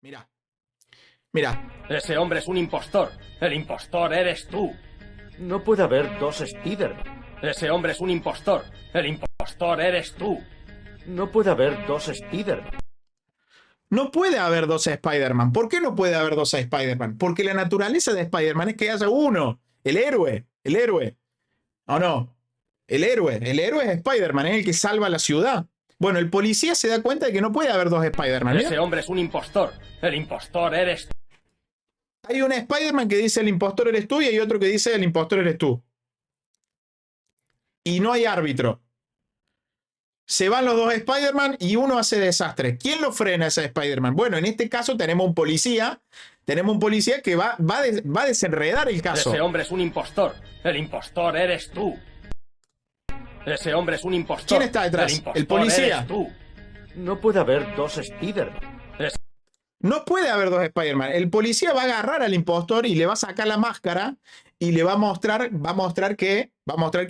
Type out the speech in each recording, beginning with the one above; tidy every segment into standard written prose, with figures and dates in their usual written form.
Mira, mira. Ese hombre es un impostor. El impostor eres tú. No puede haber dos Spider-Man. Ese hombre es un impostor. El impostor eres tú. No puede haber dos Spider-Man. No puede haber dos Spider-Man. ¿Por qué no puede haber dos Spider-Man? Porque la naturaleza de Spider-Man es que haya uno. El héroe. El héroe. ¿O no? El héroe. El héroe es Spider-Man. Es el que salva la ciudad. Bueno, el policía se da cuenta de que no puede haber dos Spider-Man. Ese hombre es un impostor. El impostor eres tú. Hay un Spider-Man que dice el impostor eres tú y hay otro que dice el impostor eres tú. Y no hay árbitro. Se van los dos Spider-Man y uno hace desastre. ¿Quién lo frena a ese Spider-Man? Bueno, en este caso tenemos un policía. Tenemos un policía que va a desenredar el caso. Ese hombre es un impostor. El impostor eres tú. Ese hombre es un impostor. ¿Quién está detrás? El policía. Eres tú. No puede haber dos Spider-Man. No puede haber dos Spider-Man. El policía va a agarrar al impostor y le va a sacar la máscara y le va a mostrar que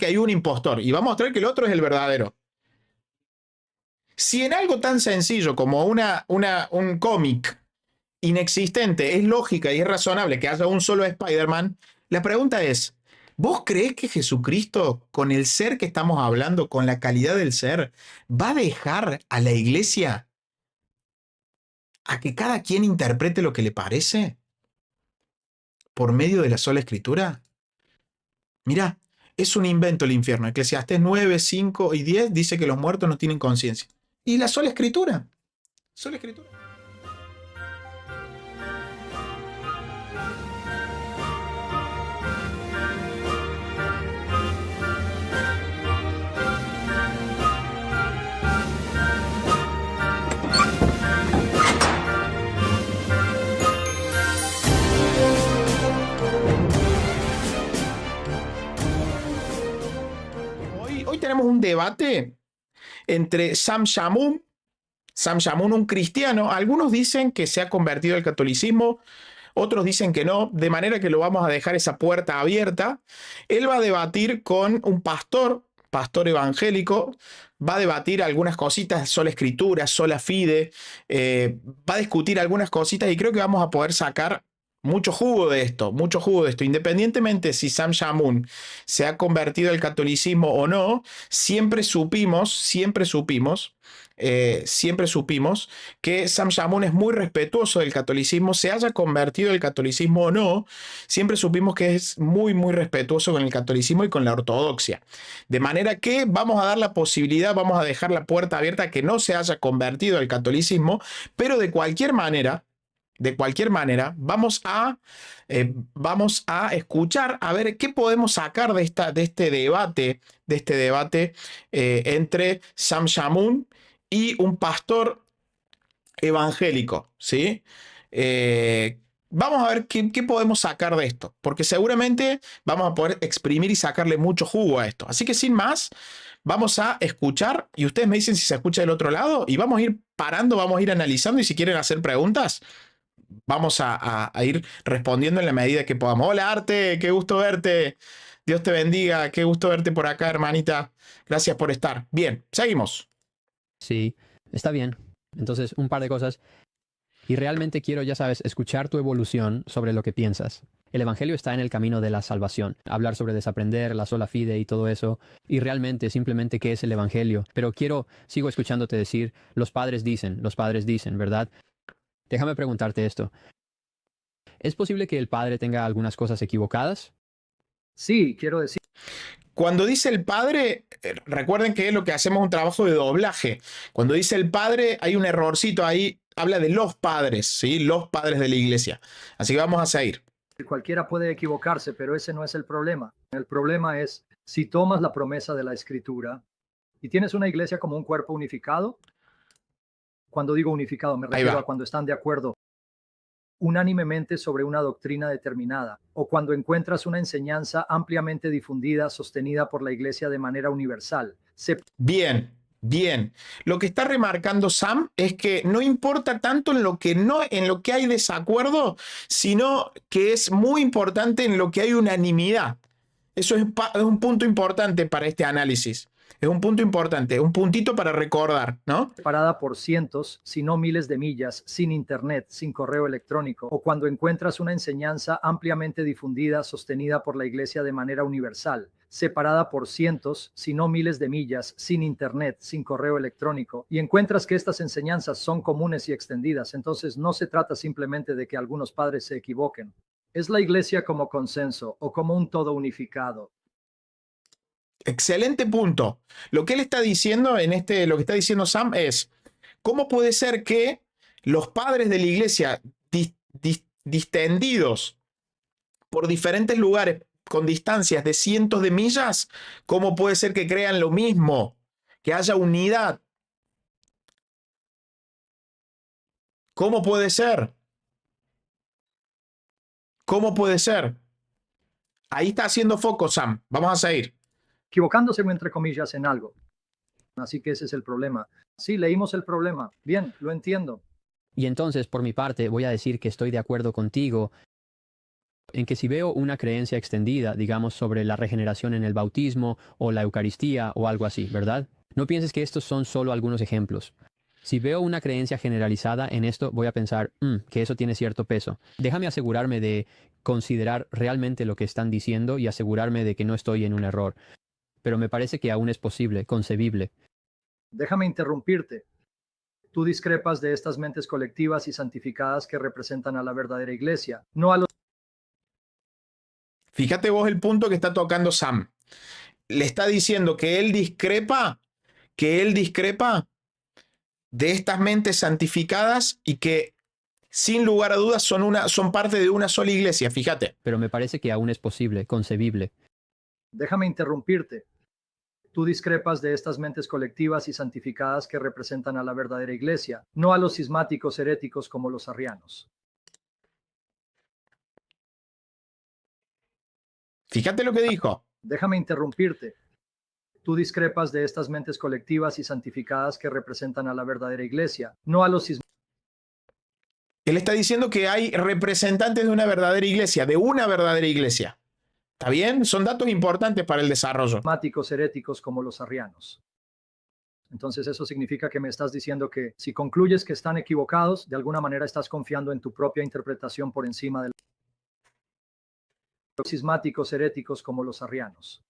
hay un impostor y va a mostrar que el otro es el verdadero. Si en algo tan sencillo como un cómic inexistente es lógica y es razonable que haya un solo Spider-Man, la pregunta es, ¿vos creés que Jesucristo, con el ser que estamos hablando, con la calidad del ser, va a dejar a la iglesia a que cada quien interprete lo que le parece por medio de la sola escritura? Mira, es un invento el infierno. Eclesiastés 9, 5 y 10 dice que los muertos no tienen conciencia. Y la sola escritura. Sola escritura. Hoy tenemos un debate entre Sam Shamoun, un cristiano. Algunos dicen que se ha convertido al catolicismo, otros dicen que no, de manera que lo vamos a dejar esa puerta abierta. Él va a debatir con un pastor evangélico, va a debatir algunas cositas, sola escritura, sola fide, va a discutir algunas cositas y creo que vamos a poder sacar mucho jugo de esto, independientemente si Sam Shamoun se ha convertido al catolicismo o no. Siempre supimos que Sam Shamoun es muy respetuoso del catolicismo, se haya convertido al catolicismo o no. Siempre supimos que es muy, muy respetuoso con el catolicismo y con la ortodoxia. De manera que vamos a dar la posibilidad, vamos a dejar la puerta abierta a que no se haya convertido al catolicismo, pero de cualquier manera, vamos a escuchar, a ver qué podemos sacar de este debate entre Sam Shamoun y un pastor evangélico, ¿sí? Vamos a ver qué podemos sacar de esto, porque seguramente vamos a poder exprimir y sacarle mucho jugo a esto. Así que sin más, vamos a escuchar y ustedes me dicen si se escucha del otro lado y vamos a ir parando, vamos a ir analizando y si quieren hacer preguntas, vamos a ir respondiendo en la medida que podamos. Hola Arte, qué gusto verte. Dios te bendiga, qué gusto verte por acá, hermanita. Gracias por estar. Bien, seguimos. Sí, está bien. Entonces, un par de cosas. Y realmente quiero, ya sabes, escuchar tu evolución sobre lo que piensas. El Evangelio está en el camino de la salvación. Hablar sobre desaprender, la sola fide y todo eso. Y realmente, simplemente, ¿qué es el Evangelio? Pero sigo escuchándote decir, los padres dicen, ¿verdad? Déjame preguntarte esto. ¿Es posible que el padre tenga algunas cosas equivocadas? Sí, quiero decir. Cuando dice el padre, recuerden que lo que hacemos es un trabajo de doblaje. Cuando dice el padre, hay un errorcito ahí, habla de los padres, ¿sí? Los padres de la iglesia. Así que vamos a seguir. Cualquiera puede equivocarse, pero ese no es el problema. El problema es si tomas la promesa de la Escritura y tienes una iglesia como un cuerpo unificado. Cuando digo unificado, me refiero a cuando están de acuerdo unánimemente sobre una doctrina determinada, o cuando encuentras una enseñanza ampliamente difundida, sostenida por la iglesia de manera universal. Bien. Lo que está remarcando Sam es que no importa tanto en lo que hay desacuerdo, sino que es muy importante en lo que hay unanimidad. Eso es un punto importante para este análisis. Es un punto importante, un puntito para recordar, ¿no? Separada por cientos, si no miles de millas, sin internet, sin correo electrónico, o cuando encuentras una enseñanza ampliamente difundida, sostenida por la Iglesia de manera universal, separada por cientos, si no miles de millas, sin internet, sin correo electrónico, y encuentras que estas enseñanzas son comunes y extendidas, entonces no se trata simplemente de que algunos padres se equivoquen. Es la Iglesia como consenso o como un todo unificado. Excelente punto. Lo que él está diciendo lo que está diciendo Sam es, ¿cómo puede ser que los padres de la iglesia distendidos por diferentes lugares con distancias de cientos de millas, cómo puede ser que crean lo mismo, que haya unidad? ¿Cómo puede ser? ¿Cómo puede ser? Ahí está haciendo foco Sam. Vamos a seguir. Equivocándose entre comillas en algo. Así que ese es el problema. Sí, leímos el problema. Bien, lo entiendo. Y entonces, por mi parte, voy a decir que estoy de acuerdo contigo en que si veo una creencia extendida, digamos, sobre la regeneración en el bautismo o la Eucaristía o algo así, ¿verdad? No pienses que estos son solo algunos ejemplos. Si veo una creencia generalizada en esto, voy a pensar, que eso tiene cierto peso. Déjame asegurarme de considerar realmente lo que están diciendo y asegurarme de que no estoy en un error. Pero me parece que aún es posible, concebible. Déjame interrumpirte. Tú discrepas de estas mentes colectivas y santificadas que representan a la verdadera iglesia, no a los... Fíjate vos el punto que está tocando Sam. Le está diciendo que él discrepa de estas mentes santificadas y que sin lugar a dudas son parte de una sola iglesia, fíjate. Pero me parece que aún es posible, concebible. Déjame interrumpirte. Tú discrepas de estas mentes colectivas y santificadas que representan a la verdadera iglesia, no a los cismáticos heréticos como los arrianos. Fíjate lo que dijo. Déjame interrumpirte. Tú discrepas de estas mentes colectivas y santificadas que representan a la verdadera iglesia, no a los cismáticos. Él está diciendo que hay representantes de una verdadera iglesia, de una verdadera iglesia. ¿Está bien? Son datos importantes para el desarrollo. Heréticos como los arrianos. Entonces eso significa que me estás diciendo que si concluyes que están equivocados, de alguna manera estás confiando en tu propia interpretación por encima de los cismáticos heréticos como los arrianos.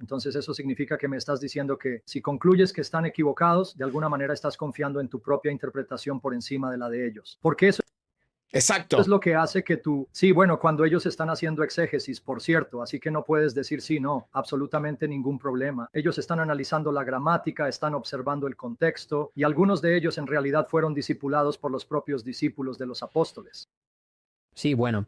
Entonces eso significa que me estás diciendo que si concluyes que están equivocados, de alguna manera estás confiando en tu propia interpretación por encima de la de ellos. Porque eso Exacto. es lo que hace que tú, sí, bueno, cuando ellos están haciendo exégesis, por cierto, así que no puedes decir sí, no, absolutamente ningún problema. Ellos están analizando la gramática, están observando el contexto y algunos de ellos en realidad fueron discipulados por los propios discípulos de los apóstoles. Sí, bueno.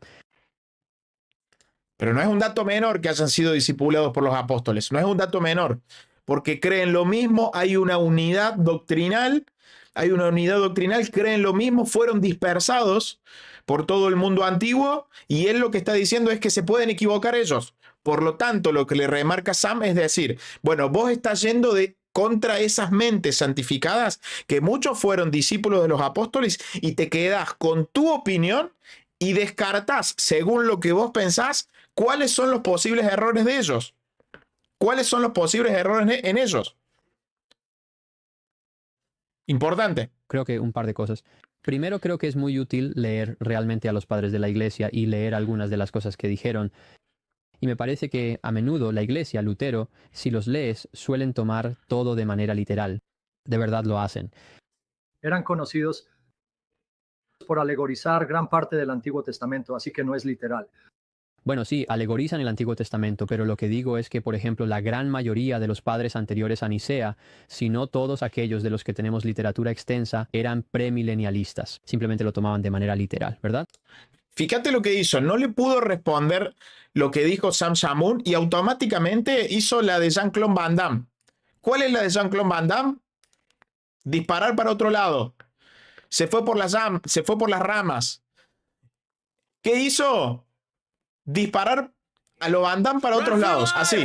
Pero no es un dato menor que hayan sido discipulados por los apóstoles, no es un dato menor, porque creen lo mismo, hay una unidad doctrinal, creen lo mismo, fueron dispersados por todo el mundo antiguo y él lo que está diciendo es que se pueden equivocar ellos. Por lo tanto, lo que le remarca Sam es decir, bueno, vos estás yendo contra esas mentes santificadas que muchos fueron discípulos de los apóstoles y te quedás con tu opinión y descartás, según lo que vos pensás, cuáles son los posibles errores de ellos. ¿Cuáles son los posibles errores en ellos? Importante. Creo que un par de cosas. Primero, creo que es muy útil leer realmente a los padres de la iglesia y leer algunas de las cosas que dijeron. Y me parece que a menudo la iglesia, Lutero, si los lees, suelen tomar todo de manera literal. De verdad lo hacen. Eran conocidos por alegorizar gran parte del Antiguo Testamento, así que no es literal. Bueno, sí, alegorizan el Antiguo Testamento, pero lo que digo es que, por ejemplo, la gran mayoría de los padres anteriores a Nicea, si no todos aquellos de los que tenemos literatura extensa, eran premilenialistas. Simplemente lo tomaban de manera literal, ¿verdad? Fíjate lo que hizo, no le pudo responder lo que dijo Sam Shamoun y automáticamente hizo la de Jean-Claude Van Damme. ¿Cuál es la de Jean-Claude Van Damme? Disparar para otro lado. Se fue por las ramas. ¿Qué hizo? Disparar a lo Van Damme para otros lados, así.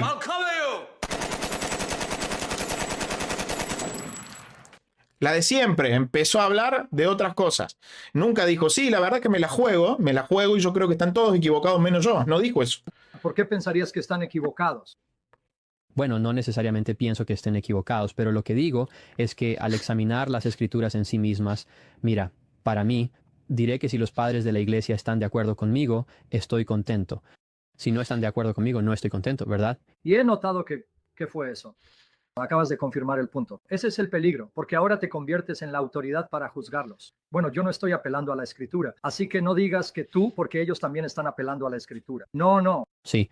La de siempre, empezó a hablar de otras cosas. Nunca dijo, sí, la verdad que me la juego y yo creo que están todos equivocados menos yo. No dijo eso. ¿Por qué pensarías que están equivocados? Bueno, no necesariamente pienso que estén equivocados, pero lo que digo es que al examinar las escrituras en sí mismas, mira, para mí, diré que si los padres de la iglesia están de acuerdo conmigo, estoy contento. Si no están de acuerdo conmigo, no estoy contento, ¿verdad? Y he notado que fue eso. Acabas de confirmar el punto. Ese es el peligro, porque ahora te conviertes en la autoridad para juzgarlos. Bueno, yo no estoy apelando a la escritura, así que no digas que tú, porque ellos también están apelando a la escritura. No, no. Sí,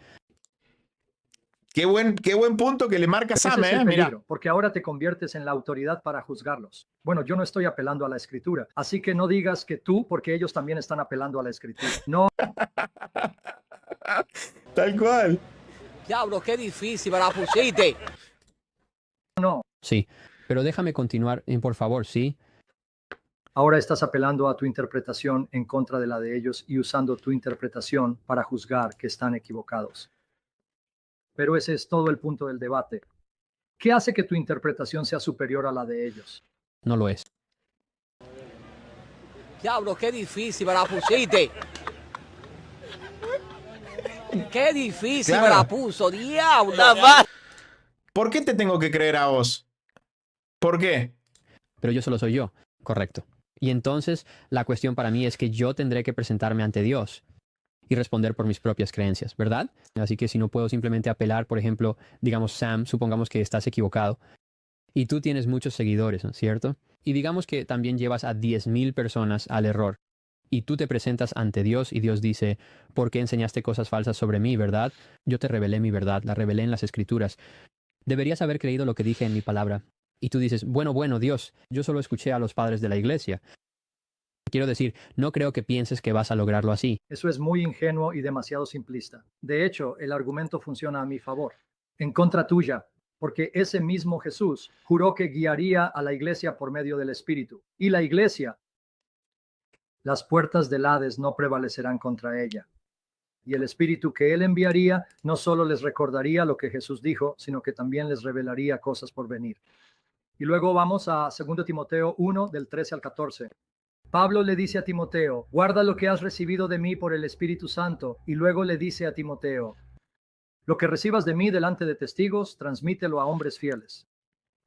Qué buen punto que le marca Ese Sam, es el Mira. peligro, porque ahora te conviertes en la autoridad para juzgarlos. Bueno, yo no estoy apelando a la escritura, así que no digas que tú, porque ellos también están apelando a la escritura. No, Tal cual. Diablo, qué difícil me la pusiste. no. sí. Pero déjame continuar, por favor, ¿sí? Ahora estás apelando a tu interpretación en contra de la de ellos y usando tu interpretación para juzgar que están equivocados. Pero ese es todo el punto del debate. ¿Qué hace que tu interpretación sea superior a la de ellos? No lo es. Diablo, qué difícil me la pusiste. Qué difícil Claro. me la puso, diablo. ¿Por qué te tengo que creer a vos? ¿Por qué? Pero yo solo soy yo, correcto. Y entonces la cuestión para mí es que yo tendré que presentarme ante Dios y responder por mis propias creencias, ¿verdad? Así que si no puedo simplemente apelar, por ejemplo, digamos, Sam, supongamos que estás equivocado y tú tienes muchos seguidores, ¿no? ¿Cierto? Y digamos que también llevas a 10,000 personas al error y tú te presentas ante Dios y Dios dice, ¿por qué enseñaste cosas falsas sobre mí, verdad? Yo te revelé mi verdad, la revelé en las Escrituras. Deberías haber creído lo que dije en mi palabra. Y tú dices, bueno, Dios, yo solo escuché a los padres de la iglesia. Quiero decir, no creo que pienses que vas a lograrlo así. Eso es muy ingenuo y demasiado simplista. De hecho, el argumento funciona a mi favor, en contra tuya, porque ese mismo Jesús juró que guiaría a la iglesia por medio del Espíritu. Y la iglesia, las puertas del Hades no prevalecerán contra ella. Y el Espíritu que él enviaría no solo les recordaría lo que Jesús dijo, sino que también les revelaría cosas por venir. Y luego vamos a 2 Timoteo 1, del 13 al 14. Pablo le dice a Timoteo, guarda lo que has recibido de mí por el Espíritu Santo, y luego le dice a Timoteo, lo que recibas de mí delante de testigos, transmítelo a hombres fieles.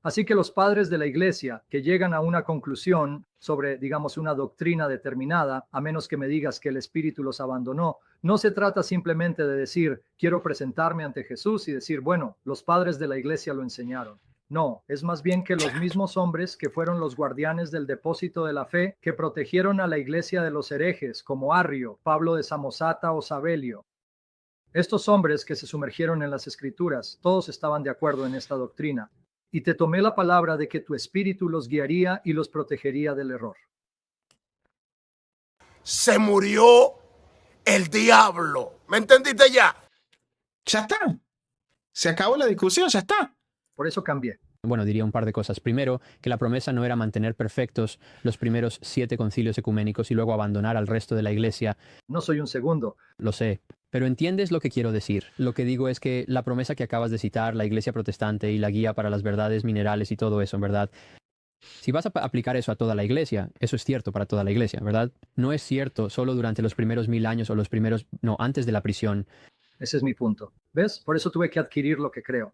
Así que los padres de la iglesia que llegan a una conclusión sobre, digamos, una doctrina determinada, a menos que me digas que el Espíritu los abandonó, no se trata simplemente de decir, quiero presentarme ante Jesús y decir, bueno, los padres de la iglesia lo enseñaron. No, es más bien que los mismos hombres que fueron los guardianes del depósito de la fe, que protegieron a la iglesia de los herejes, como Arrio, Pablo de Samosata o Sabelio. Estos hombres que se sumergieron en las Escrituras, todos estaban de acuerdo en esta doctrina. Y te tomé la palabra de que tu espíritu los guiaría y los protegería del error. Se murió el diablo. ¿Me entendiste ya? Ya está. Se acabó la discusión, ya está. Por eso cambié. Bueno, diría un par de cosas. Primero, que la promesa no era mantener perfectos los primeros 7 concilios ecuménicos y luego abandonar al resto de la iglesia. No soy un segundo. Lo sé. Pero entiendes lo que quiero decir. Lo que digo es que la promesa que acabas de citar, la iglesia protestante y la guía para las verdades minerales y todo eso, ¿verdad? Si vas a aplicar eso a toda la iglesia, eso es cierto para toda la iglesia, ¿verdad? No es cierto solo durante los primeros 1000 años o antes de la prisión. Ese es mi punto. ¿Ves? Por eso tuve que adquirir lo que creo.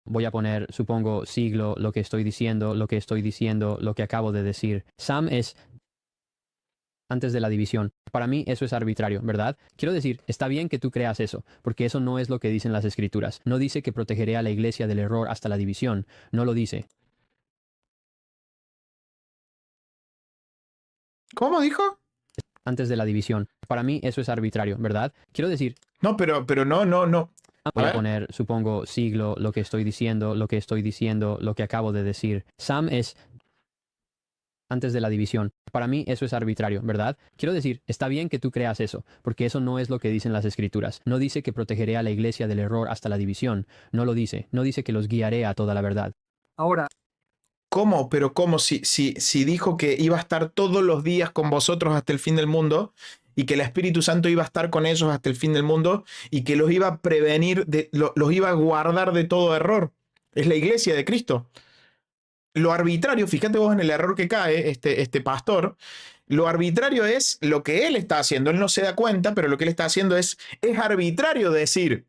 Voy a poner, supongo, siglo, lo que estoy diciendo, lo que acabo de decir. Sam es antes de la división. Para mí eso es arbitrario, ¿verdad? Quiero decir, está bien que tú creas eso, porque eso no es lo que dicen las Escrituras. No dice que protegeré a la iglesia del error hasta la división. No lo dice. ¿Cómo dijo? Antes de la división. Para mí eso es arbitrario, ¿verdad? Quiero decir, No, pero no. voy a ver. poner, supongo, siglo, lo que estoy diciendo, lo que acabo de decir. Sam es antes de la división. Para mí eso es arbitrario, ¿verdad? Quiero decir, está bien que tú creas eso, porque eso no es lo que dicen las Escrituras. No dice que protegeré a la iglesia del error hasta la división. No lo dice. No dice que los guiaré a toda la verdad. Ahora, ¿Cómo? Pero ¿cómo? Si dijo que iba a estar todos los días con vosotros hasta el fin del mundo y que el Espíritu Santo iba a estar con ellos hasta el fin del mundo y que los iba a prevenir, los iba a guardar de todo error. Es la iglesia de Cristo. Lo arbitrario, fíjate vos en el error que cae este pastor, lo arbitrario es lo que él está haciendo. Él no se da cuenta, pero lo que él está haciendo es arbitrario decir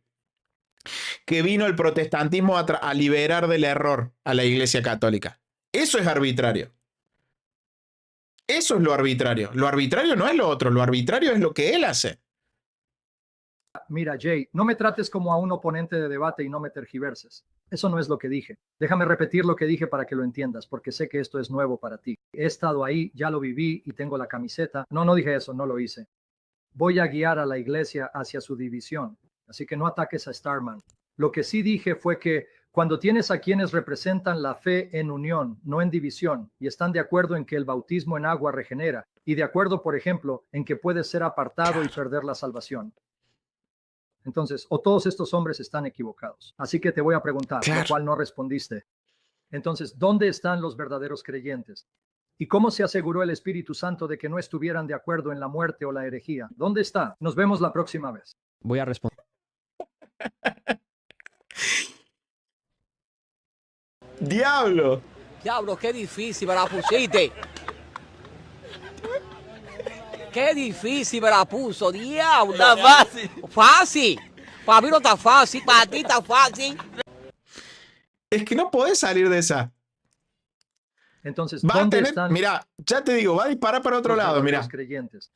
que vino el protestantismo a liberar del error a la Iglesia Católica. Eso es arbitrario. Eso es lo arbitrario. Lo arbitrario no es lo otro, lo arbitrario es lo que él hace. Mira, Jay, no me trates como a un oponente de debate y no me tergiverses. Eso no es lo que dije. Déjame repetir lo que dije para que lo entiendas, porque sé que esto es nuevo para ti. He estado ahí, ya lo viví y tengo la camiseta. No dije eso, no lo hice. Voy a guiar a la iglesia hacia su división, así que no ataques a Starman. Lo que sí dije fue que cuando tienes a quienes representan la fe en unión, no en división, y están de acuerdo en que el bautismo en agua regenera, y de acuerdo, por ejemplo, en que puedes ser apartado y perder la salvación. Entonces, o todos estos hombres están equivocados. Así que te voy a preguntar, lo cual no respondiste. Entonces, ¿dónde están los verdaderos creyentes? ¿Y cómo se aseguró el Espíritu Santo de que no estuvieran de acuerdo en la muerte o la herejía? ¿Dónde está? Nos vemos la próxima vez. Voy a responder. ¡Diablo! Diablo, qué difícil me la pusiste. Qué difícil me la puso, diablo. Está fácil. Fácil. Para mí no está fácil, para ti está fácil. Es que no podés salir de esa. Entonces, Va a ¿dónde tener, están mira, ya te digo, va a disparar para otro los lado, verdaderos mira. creyentes?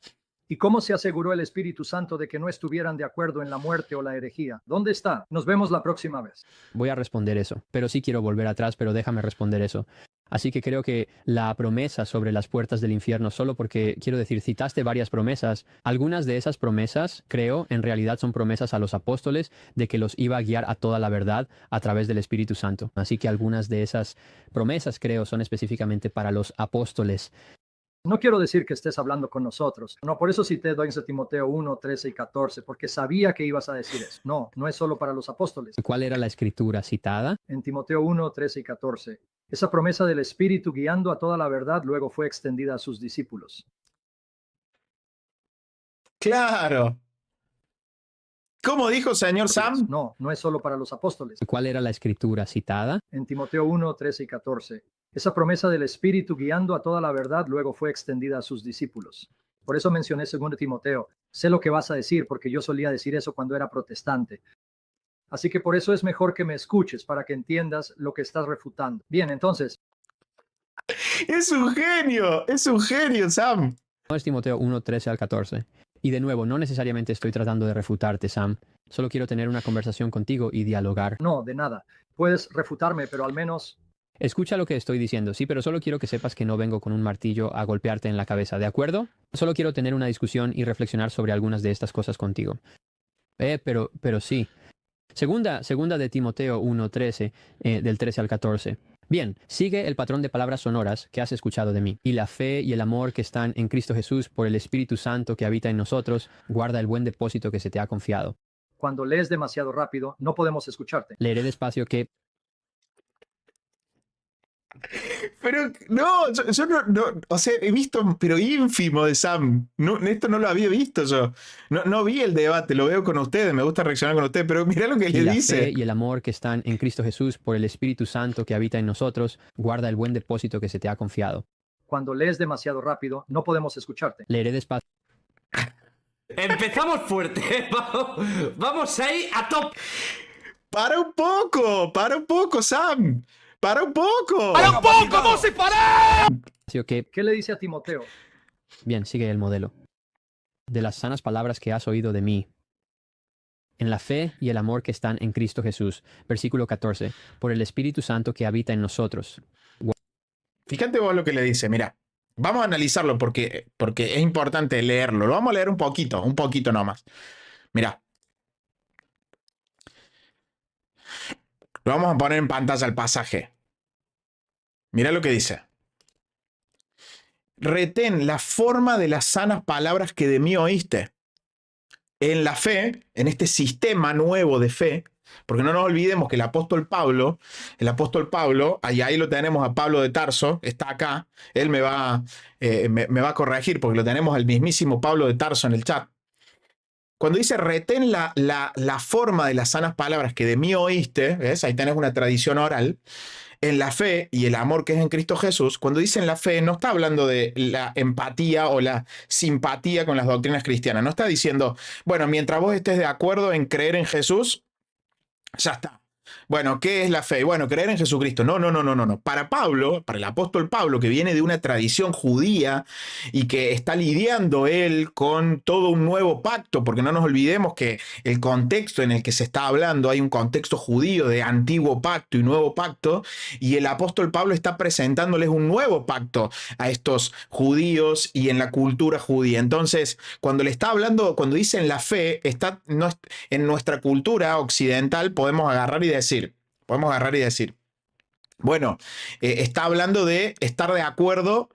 ¿Y cómo se aseguró el Espíritu Santo de que no estuvieran de acuerdo en la muerte o la herejía? ¿Dónde está? Nos vemos la próxima vez. Voy a responder eso, pero sí quiero volver atrás, pero déjame responder eso. Así que creo que la promesa sobre las puertas del infierno, solo porque, quiero decir, citaste varias promesas, algunas de esas promesas, creo, en realidad son promesas a los apóstoles de que los iba a guiar a toda la verdad a través del Espíritu Santo. Así que algunas de esas promesas, creo, son específicamente para los apóstoles. No quiero decir que estés hablando con nosotros. No, por eso cité 2 Timoteo 1, 13 y 14, porque sabía que ibas a decir eso. No es solo para los apóstoles. ¿Cuál era la escritura citada? En Timoteo 1, 13 y 14. Esa promesa del Espíritu guiando a toda la verdad luego fue extendida a sus discípulos. Claro. ¿Cómo dijo señor Sam? No es solo para los apóstoles. ¿Cuál era la escritura citada? En Timoteo 1, 13 y 14. Esa promesa del Espíritu guiando a toda la verdad luego fue extendida a sus discípulos. Por eso mencioné 2 Timoteo. Sé lo que vas a decir porque yo solía decir eso cuando era protestante. Así que por eso es mejor que me escuches para que entiendas lo que estás refutando. Bien, entonces. Es un genio, Sam. No es Timoteo 1, 13 al 14. Y de nuevo, no necesariamente estoy tratando de refutarte, Sam. Solo quiero tener una conversación contigo y dialogar. No, de nada. Puedes refutarme, pero al menos... Escucha lo que estoy diciendo, sí, pero solo quiero que sepas que no vengo con un martillo a golpearte en la cabeza, ¿de acuerdo? Solo quiero tener una discusión y reflexionar sobre algunas de estas cosas contigo. Pero sí. Segunda de Timoteo 1:13, del 13 al 14. Bien, sigue el patrón de palabras sonoras que has escuchado de mí. Y la fe y el amor que están en Cristo Jesús por el Espíritu Santo que habita en nosotros, guarda el buen depósito que se te ha confiado. Cuando lees demasiado rápido, no podemos escucharte. Leeré despacio que... Pero no, yo no, o sea, he visto, pero ínfimo de Sam. No, esto no lo había visto yo. No vi el debate, lo veo con ustedes, me gusta reaccionar con ustedes, pero mira lo que y le la dice. fe y el amor que están en Cristo Jesús por el Espíritu Santo que habita en nosotros, guarda el buen depósito que se te ha confiado. Cuando lees demasiado rápido, no podemos escucharte. Leeré despacio. Empezamos fuerte. Vamos ahí a top. Para un poco, Sam. Para un poco. ¡Para un poco! ¡No se para! Que... ¿Qué le dice a Timoteo? Bien, sigue el modelo. De las sanas palabras que has oído de mí, en la fe y el amor que están en Cristo Jesús. Versículo 14. Por el Espíritu Santo que habita en nosotros. Fíjate vos lo que le dice, mira. Vamos a analizarlo porque es importante leerlo. Lo vamos a leer un poquito nomás. Mira. Lo vamos a poner en pantalla el pasaje. Mira lo que dice. Retén la forma de las sanas palabras que de mí oíste. En la fe, en este sistema nuevo de fe, porque no nos olvidemos que el apóstol Pablo, ahí lo tenemos a Pablo de Tarso, está acá, él me va a corregir porque lo tenemos al mismísimo Pablo de Tarso en el chat. Cuando dice retén la forma de las sanas palabras que de mí oíste, ¿ves? Ahí tenés una tradición oral, en la fe y el amor que es en Cristo Jesús. Cuando dice en la fe, no está hablando de la empatía o la simpatía con las doctrinas cristianas. No está diciendo, bueno, mientras vos estés de acuerdo en creer en Jesús, Ya está. Bueno, ¿qué es la fe? Bueno, creer en Jesucristo. No, no, no, no, no, no. Para Pablo, para el apóstol Pablo, que viene de una tradición judía y que está lidiando él con todo un nuevo pacto, porque no nos olvidemos que el contexto en el que se está hablando, hay un contexto judío de antiguo pacto y nuevo pacto, y el apóstol Pablo está presentándoles un nuevo pacto a estos judíos y en la cultura judía. Entonces, cuando le está hablando, cuando dicen la fe, está, no, en nuestra cultura occidental podemos agarrar y decir, bueno, está hablando de estar de acuerdo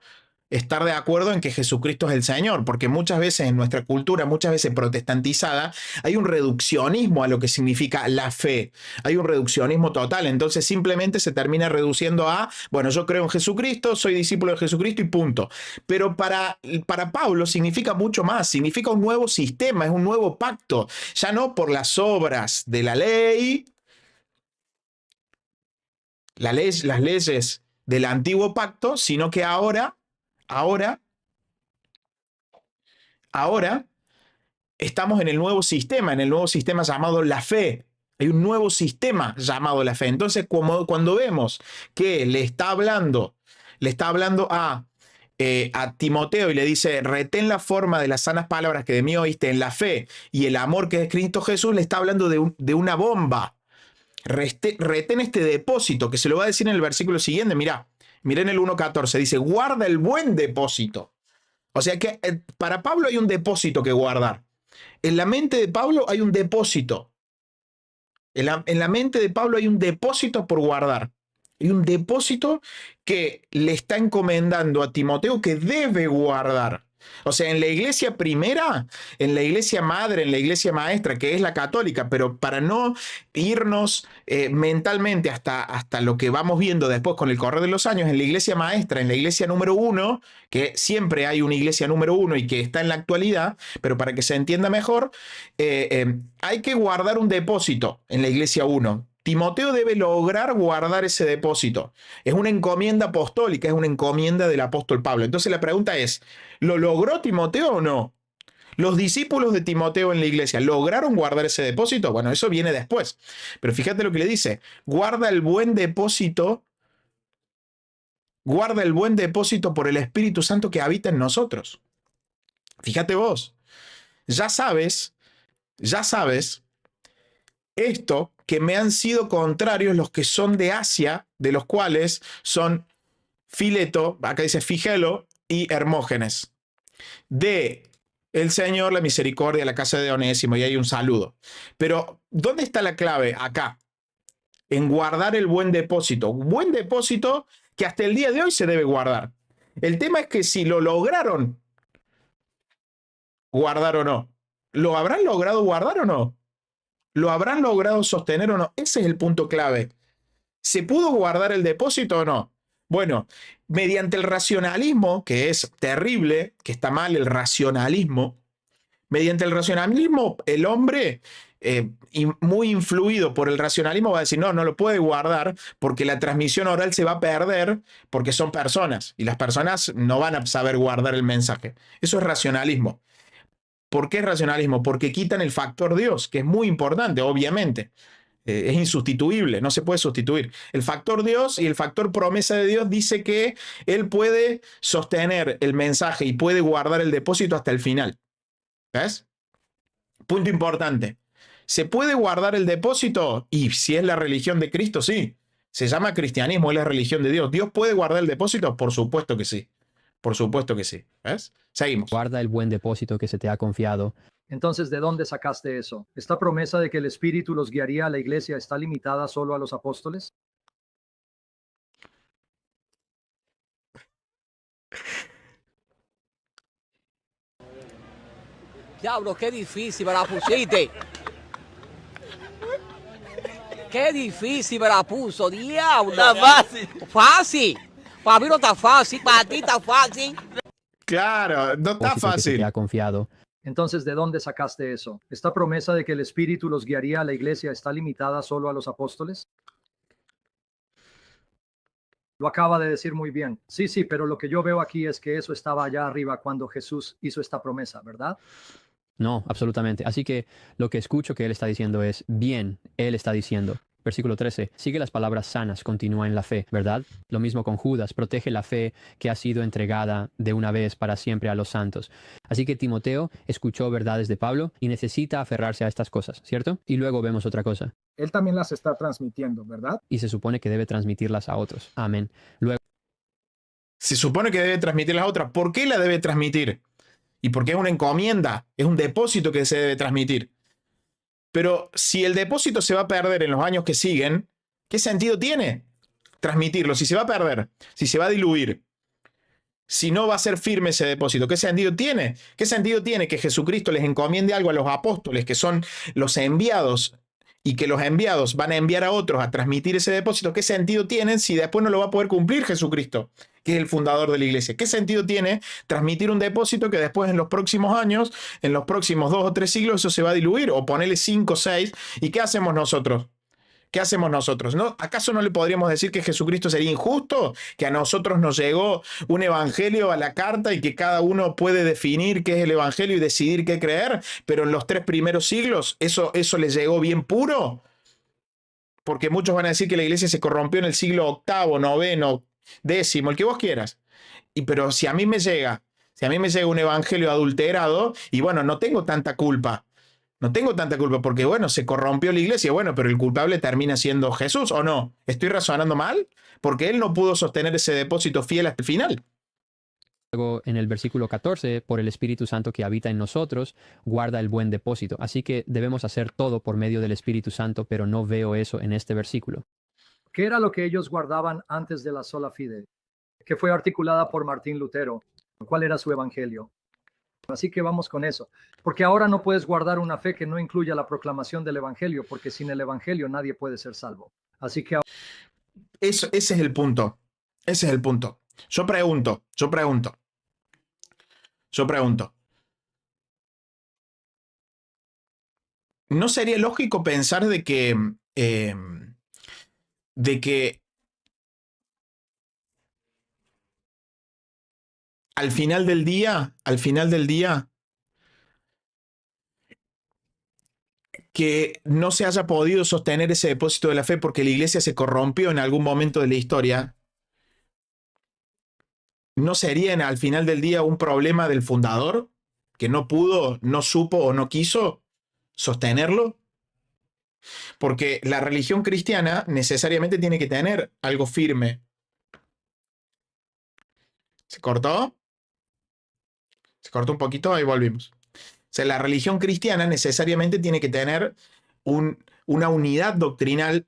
en que Jesucristo es el Señor, porque muchas veces en nuestra cultura, muchas veces protestantizada, hay un reduccionismo a lo que significa la fe, hay un reduccionismo total, entonces simplemente se termina reduciendo a, bueno, yo creo en Jesucristo, soy discípulo de Jesucristo y punto. Pero para Pablo significa mucho más, significa un nuevo sistema, es un nuevo pacto, ya no por las obras de la ley, las leyes del antiguo pacto, sino que ahora estamos en el nuevo sistema llamado la fe. Hay un nuevo sistema llamado la fe. Entonces, cuando vemos que le está hablando a Timoteo y le dice, retén la forma de las sanas palabras que de mí oíste en la fe y el amor que es Cristo Jesús, le está hablando de una bomba. Retén este depósito, que se lo va a decir en el versículo siguiente. Mirá en el 1.14, dice, guarda el buen depósito. O sea que para Pablo hay un depósito que guardar. En la mente de Pablo hay un depósito. En la mente de Pablo hay un depósito por guardar. Hay un depósito que le está encomendando a Timoteo que debe guardar. O sea, en la iglesia primera, en la iglesia madre, en la iglesia maestra, que es la católica, pero para no irnos mentalmente hasta lo que vamos viendo después con el correr de los años, en la iglesia maestra, en la iglesia número 1, que siempre hay una iglesia número 1 y que está en la actualidad, pero para que se entienda mejor, hay que guardar un depósito en la iglesia 1. Timoteo debe lograr guardar ese depósito. Es una encomienda apostólica, es una encomienda del apóstol Pablo. Entonces la pregunta es, ¿lo logró Timoteo o no? ¿Los discípulos de Timoteo en la iglesia lograron guardar ese depósito? Bueno, eso viene después. Pero fíjate lo que le dice, guarda el buen depósito por el Espíritu Santo que habita en nosotros. Fíjate vos, ya sabes esto, que me han sido contrarios los que son de Asia, de los cuales son Fileto, acá dice Figelo, y Hermógenes. De el Señor, la misericordia, la casa de Onésimo, y hay un saludo. Pero, ¿dónde está la clave? Acá, en guardar el buen depósito. Buen depósito que hasta el día de hoy se debe guardar. El tema es que si lo lograron guardar o no. ¿Lo habrán logrado guardar o no? ¿Lo habrán logrado sostener o no? Ese es el punto clave. ¿Se pudo guardar el depósito o no? Bueno, mediante el racionalismo, que es terrible, que está mal el racionalismo, mediante el racionalismo, el hombre, muy influido por el racionalismo, va a decir, no lo puede guardar porque la transmisión oral se va a perder porque son personas y las personas no van a saber guardar el mensaje. Eso es racionalismo. ¿Por qué es racionalismo? Porque quitan el factor Dios, que es muy importante, obviamente. Es insustituible, no se puede sustituir. El factor Dios y el factor promesa de Dios dice que Él puede sostener el mensaje y puede guardar el depósito hasta el final. ¿Ves? Punto importante. ¿Se puede guardar el depósito? Y si es la religión de Cristo, sí. Se llama cristianismo, es la religión de Dios. ¿Dios puede guardar el depósito? Por supuesto que sí. Por supuesto que sí. ¿Ves? Seguimos. Guarda el buen depósito que se te ha confiado. Entonces, ¿de dónde sacaste eso? ¿Esta promesa de que el Espíritu los guiaría a la iglesia está limitada solo a los apóstoles? Diablo, qué difícil me la pusiste. Qué difícil me la puso, diablo. Está fácil. Fácil. Para mí no está fácil, para ti está fácil. Claro, no está Depósito que se fácil. te ha confiado. Entonces, ¿de dónde sacaste eso? ¿Esta promesa de que el Espíritu los guiaría a la iglesia está limitada solo a los apóstoles? Lo acaba de decir muy bien. Sí, pero lo que yo veo aquí es que eso estaba allá arriba cuando Jesús hizo esta promesa, ¿verdad? No, absolutamente. Así que lo que escucho que él está diciendo es, bien, él está diciendo. Versículo 13, sigue las palabras sanas, continúa en la fe, ¿verdad? Lo mismo con Judas, protege la fe que ha sido entregada de una vez para siempre a los santos. Así que Timoteo escuchó verdades de Pablo y necesita aferrarse a estas cosas, ¿cierto? Y luego vemos otra cosa. Él también las está transmitiendo, ¿verdad? Y se supone que debe transmitirlas a otros. Amén. Luego, Se supone que debe transmitirlas a otras. ¿Por qué la debe transmitir? Y porque es una encomienda, es un depósito que se debe transmitir. Pero si el depósito se va a perder en los años que siguen, ¿qué sentido tiene transmitirlo? Si se va a perder, si se va a diluir, si no va a ser firme ese depósito, ¿qué sentido tiene? ¿Qué sentido tiene que Jesucristo les encomiende algo a los apóstoles, que son los enviados, y que los enviados van a enviar a otros a transmitir ese depósito? ¿Qué sentido tiene si después no lo va a poder cumplir Jesucristo, que es el fundador de la iglesia? ¿Qué sentido tiene transmitir un depósito que después en los próximos años, en los próximos 2 o 3 siglos, eso se va a diluir? O ponerle 5 o 6. ¿Y qué hacemos nosotros? ¿Qué hacemos nosotros? ¿No? ¿Acaso no le podríamos decir que Jesucristo sería injusto? ¿Que a nosotros nos llegó un evangelio a la carta y que cada uno puede definir qué es el evangelio y decidir qué creer? Pero en los 3 primeros siglos, ¿eso les llegó bien puro? Porque muchos van a decir que la iglesia se corrompió en el siglo VIII, noveno, décimo, el que vos quieras. Pero si a mí me llega un evangelio adulterado, y bueno, no tengo tanta culpa. No tengo tanta culpa porque, bueno, se corrompió la iglesia, bueno, pero el culpable termina siendo Jesús, ¿o no? ¿Estoy razonando mal? Porque él no pudo sostener ese depósito fiel hasta el final. Luego, en el versículo 14, por el Espíritu Santo que habita en nosotros, guarda el buen depósito. Así que debemos hacer todo por medio del Espíritu Santo, pero no veo eso en este versículo. ¿Qué era lo que ellos guardaban antes de la sola fide, que fue articulada por Martín Lutero? ¿Cuál era su evangelio? Así que vamos con eso, porque ahora no puedes guardar una fe que no incluya la proclamación del evangelio, porque sin el evangelio nadie puede ser salvo. Así que ese es el punto. Ese es el punto. Yo pregunto. ¿No sería lógico pensar de que al final del día, que no se haya podido sostener ese depósito de la fe porque la iglesia se corrompió en algún momento de la historia? ¿No sería al final del día un problema del fundador que no pudo, no supo o no quiso sostenerlo? Porque la religión cristiana necesariamente tiene que tener algo firme. ¿Se cortó? Se cortó un poquito, ahí volvimos. O sea, la religión cristiana necesariamente tiene que tener una unidad doctrinal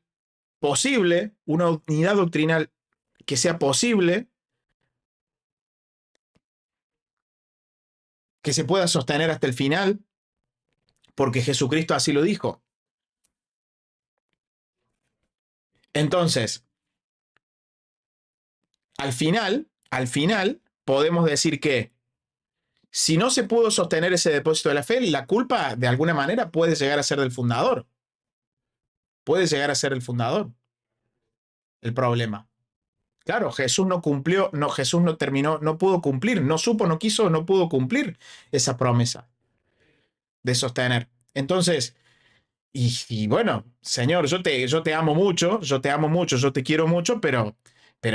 posible, una unidad doctrinal que sea posible, que se pueda sostener hasta el final, porque Jesucristo así lo dijo. Entonces, al final, podemos decir que si no se pudo sostener ese depósito de la fe, la culpa de alguna manera puede llegar a ser del fundador. Puede llegar a ser el fundador el problema. Claro, Jesús no cumplió, Jesús no terminó, no pudo cumplir, no supo, no quiso, no pudo cumplir esa promesa de sostener. Entonces, y bueno, Señor, yo te amo mucho, yo te quiero mucho, pero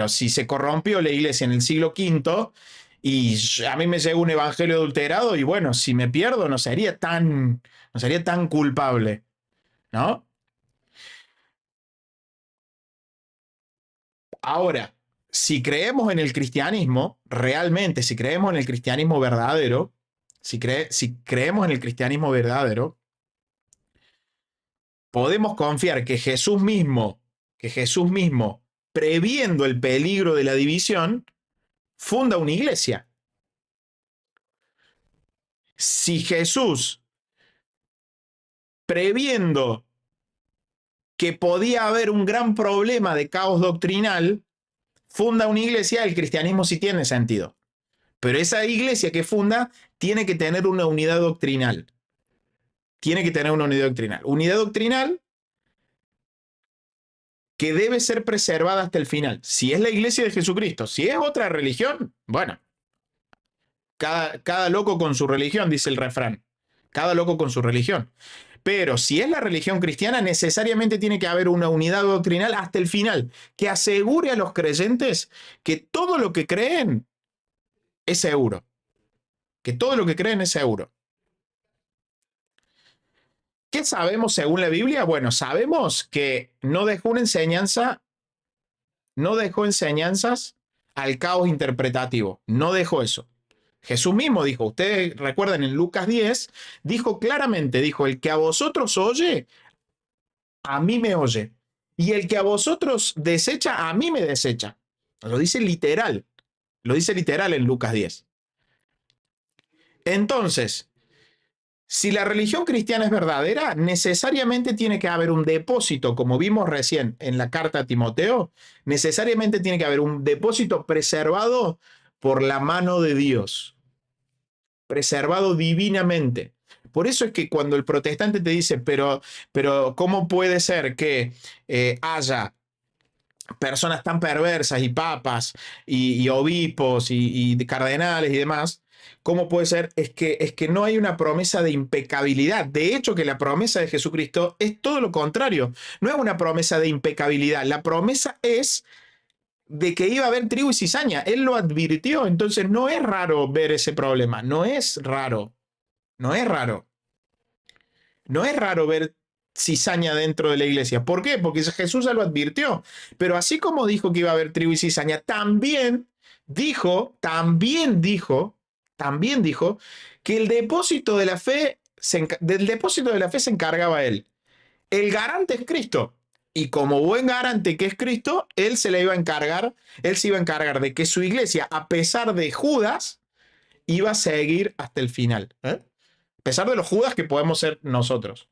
si se corrompió la iglesia en el siglo V y a mí me llega un evangelio adulterado, y bueno, si me pierdo no sería tan culpable, ¿no? Ahora, si creemos en el cristianismo, realmente, si creemos en el cristianismo verdadero, si creemos en el cristianismo verdadero, podemos confiar que Jesús mismo, previendo el peligro de la división, funda una iglesia. Si Jesús, previendo que podía haber un gran problema de caos doctrinal, funda una iglesia, el cristianismo sí tiene sentido. Pero esa iglesia que funda tiene que tener una unidad doctrinal. Unidad doctrinal que debe ser preservada hasta el final. Si es la iglesia de Jesucristo, si es otra religión, bueno, cada loco con su religión, dice el refrán. Cada loco con su religión. Pero si es la religión cristiana, necesariamente tiene que haber una unidad doctrinal hasta el final, que asegure a los creyentes que todo lo que creen es seguro. Que todo lo que creen es seguro. ¿Qué sabemos según la Biblia? Bueno, sabemos que no dejó una enseñanza, no dejó enseñanzas al caos interpretativo. No dejó eso. Jesús mismo dijo, ustedes recuerdan en Lucas 10, dijo claramente, dijo, el que a vosotros oye, a mí me oye. Y el que a vosotros desecha, a mí me desecha. Lo dice literal en Lucas 10. Entonces, si la religión cristiana es verdadera, necesariamente tiene que haber un depósito, como vimos recién en la carta a Timoteo, necesariamente tiene que haber un depósito preservado por la mano de Dios, preservado divinamente. Por eso es que cuando el protestante te dice, pero ¿cómo puede ser que haya personas tan perversas y papas y obispos y cardenales y demás? ¿Cómo puede ser? Es que no hay una promesa de impecabilidad. De hecho, que la promesa de Jesucristo es todo lo contrario. No es una promesa de impecabilidad. La promesa es de que iba a haber trigo y cizaña. Él lo advirtió. Entonces no es raro ver ese problema. No es raro. No es raro. No es raro ver cizaña dentro de la iglesia. ¿Por qué? Porque Jesús ya lo advirtió. Pero así como dijo que iba a haber trigo y cizaña, también dijo que el depósito de la fe, del depósito de la fe se encargaba él. El garante es Cristo. Y como buen garante que es Cristo, él se iba a encargar de que su iglesia, a pesar de Judas, iba a seguir hasta el final. A pesar de los Judas que podemos ser nosotros.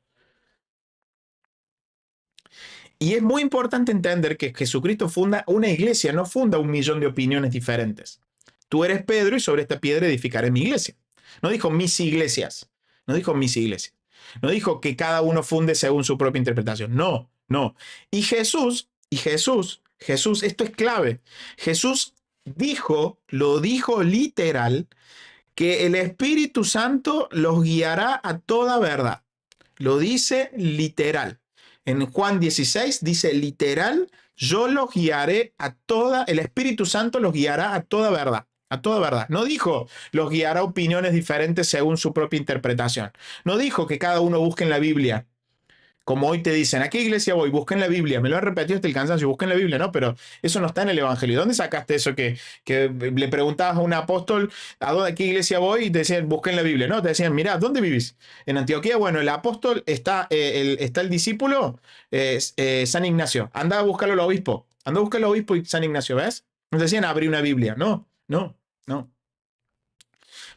Y es muy importante entender que Jesucristo funda una iglesia, no funda 1.000.000 de opiniones diferentes. Tú eres Pedro y sobre esta piedra edificaré mi iglesia. No dijo mis iglesias. No dijo mis iglesias. No dijo que cada uno funde según su propia interpretación. No, no. Y Jesús, esto es clave. Jesús lo dijo literal, que el Espíritu Santo los guiará a toda verdad. Lo dice literal. En Juan 16 dice literal, yo los guiaré el Espíritu Santo los guiará a toda verdad. A toda verdad. No dijo, los guiará a opiniones diferentes según su propia interpretación. No dijo que cada uno busque en la Biblia. Como hoy te dicen, ¿a qué iglesia voy? Busquen la Biblia. Me lo han repetido hasta el cansancio, busquen la Biblia. No, pero eso no está en el Evangelio. ¿Dónde sacaste eso que le preguntabas a un apóstol a qué iglesia voy y te decían, busquen la Biblia? No, te decían, mirá, ¿dónde vivís? En Antioquía, bueno, el apóstol está el discípulo San Ignacio. Anda a buscarlo al obispo. Anda a buscarlo al obispo y San Ignacio, ¿ves? No te decían abrir una Biblia. No.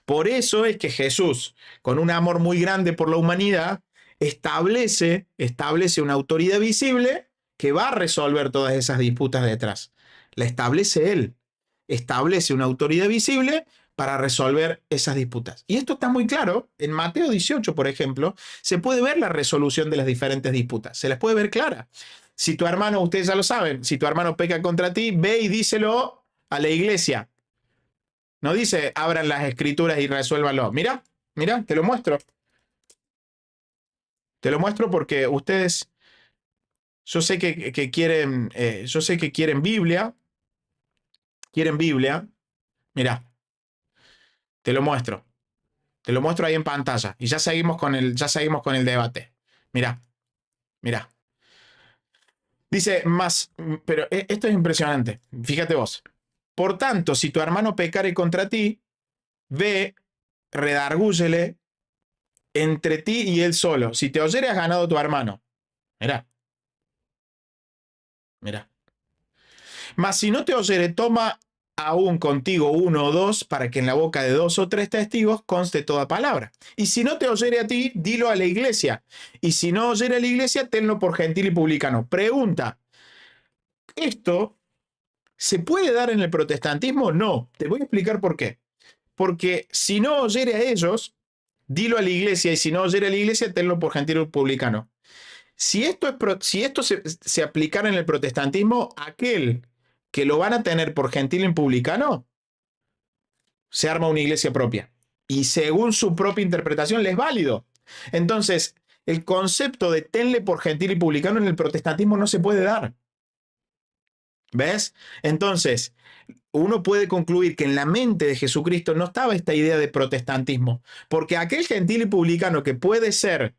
Por eso es que Jesús, con un amor muy grande por la humanidad, establece una autoridad visible que va a resolver todas esas disputas detrás. La establece él. Establece una autoridad visible para resolver esas disputas. Y esto está muy claro. En Mateo 18, por ejemplo, se puede ver la resolución de las diferentes disputas. Se las puede ver clara. Si tu hermano, ustedes ya lo saben, si tu hermano peca contra ti, ve y díselo a la iglesia. No dice, abran las escrituras y resuélvanlo. Mira, te lo muestro. Te lo muestro porque ustedes, yo sé que quieren Biblia. Quieren Biblia. Mira, te lo muestro. Te lo muestro ahí en pantalla. Y ya seguimos con el debate. Mira. Dice más, pero esto es impresionante. Fíjate vos. Por tanto, si tu hermano pecare contra ti, ve, redargúyele entre ti y él solo. Si te oyere, has ganado tu hermano. Mira. Mas si no te oyere, toma aún contigo 1 o 2, para que en la boca de 2 o 3 testigos conste toda palabra. Y si no te oyere a ti, dilo a la iglesia. Y si no oyere a la iglesia, tenlo por gentil y publicano. Pregunta. ¿Esto se puede dar en el protestantismo? No. Te voy a explicar por qué. Porque si no oyere a ellos, dilo a la iglesia, y si no oyere a la iglesia, tenlo por gentil y publicano. Si esto se aplicara en el protestantismo, aquel que lo van a tener por gentil y publicano, se arma una iglesia propia. Y según su propia interpretación, le es válido. Entonces, el concepto de tenle por gentil y publicano en el protestantismo no se puede dar. ¿Ves? Entonces, uno puede concluir que en la mente de Jesucristo no estaba esta idea de protestantismo, porque aquel gentil y publicano que puede ser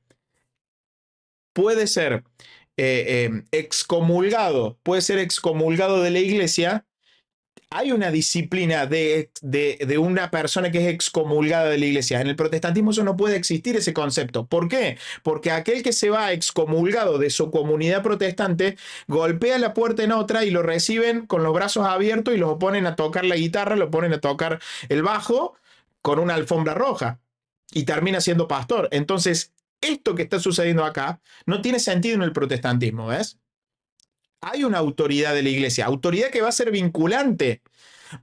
excomulgado, puede ser excomulgado de la iglesia. Hay una disciplina de una persona que es excomulgada de la iglesia. En el protestantismo eso no puede existir, ese concepto. ¿Por qué? Porque aquel que se va excomulgado de su comunidad protestante golpea la puerta en otra y lo reciben con los brazos abiertos y los ponen a tocar la guitarra, lo ponen a tocar el bajo con una alfombra roja y termina siendo pastor. Entonces, esto que está sucediendo acá no tiene sentido en el protestantismo, ¿ves? Hay una autoridad de la iglesia, autoridad que va a ser vinculante.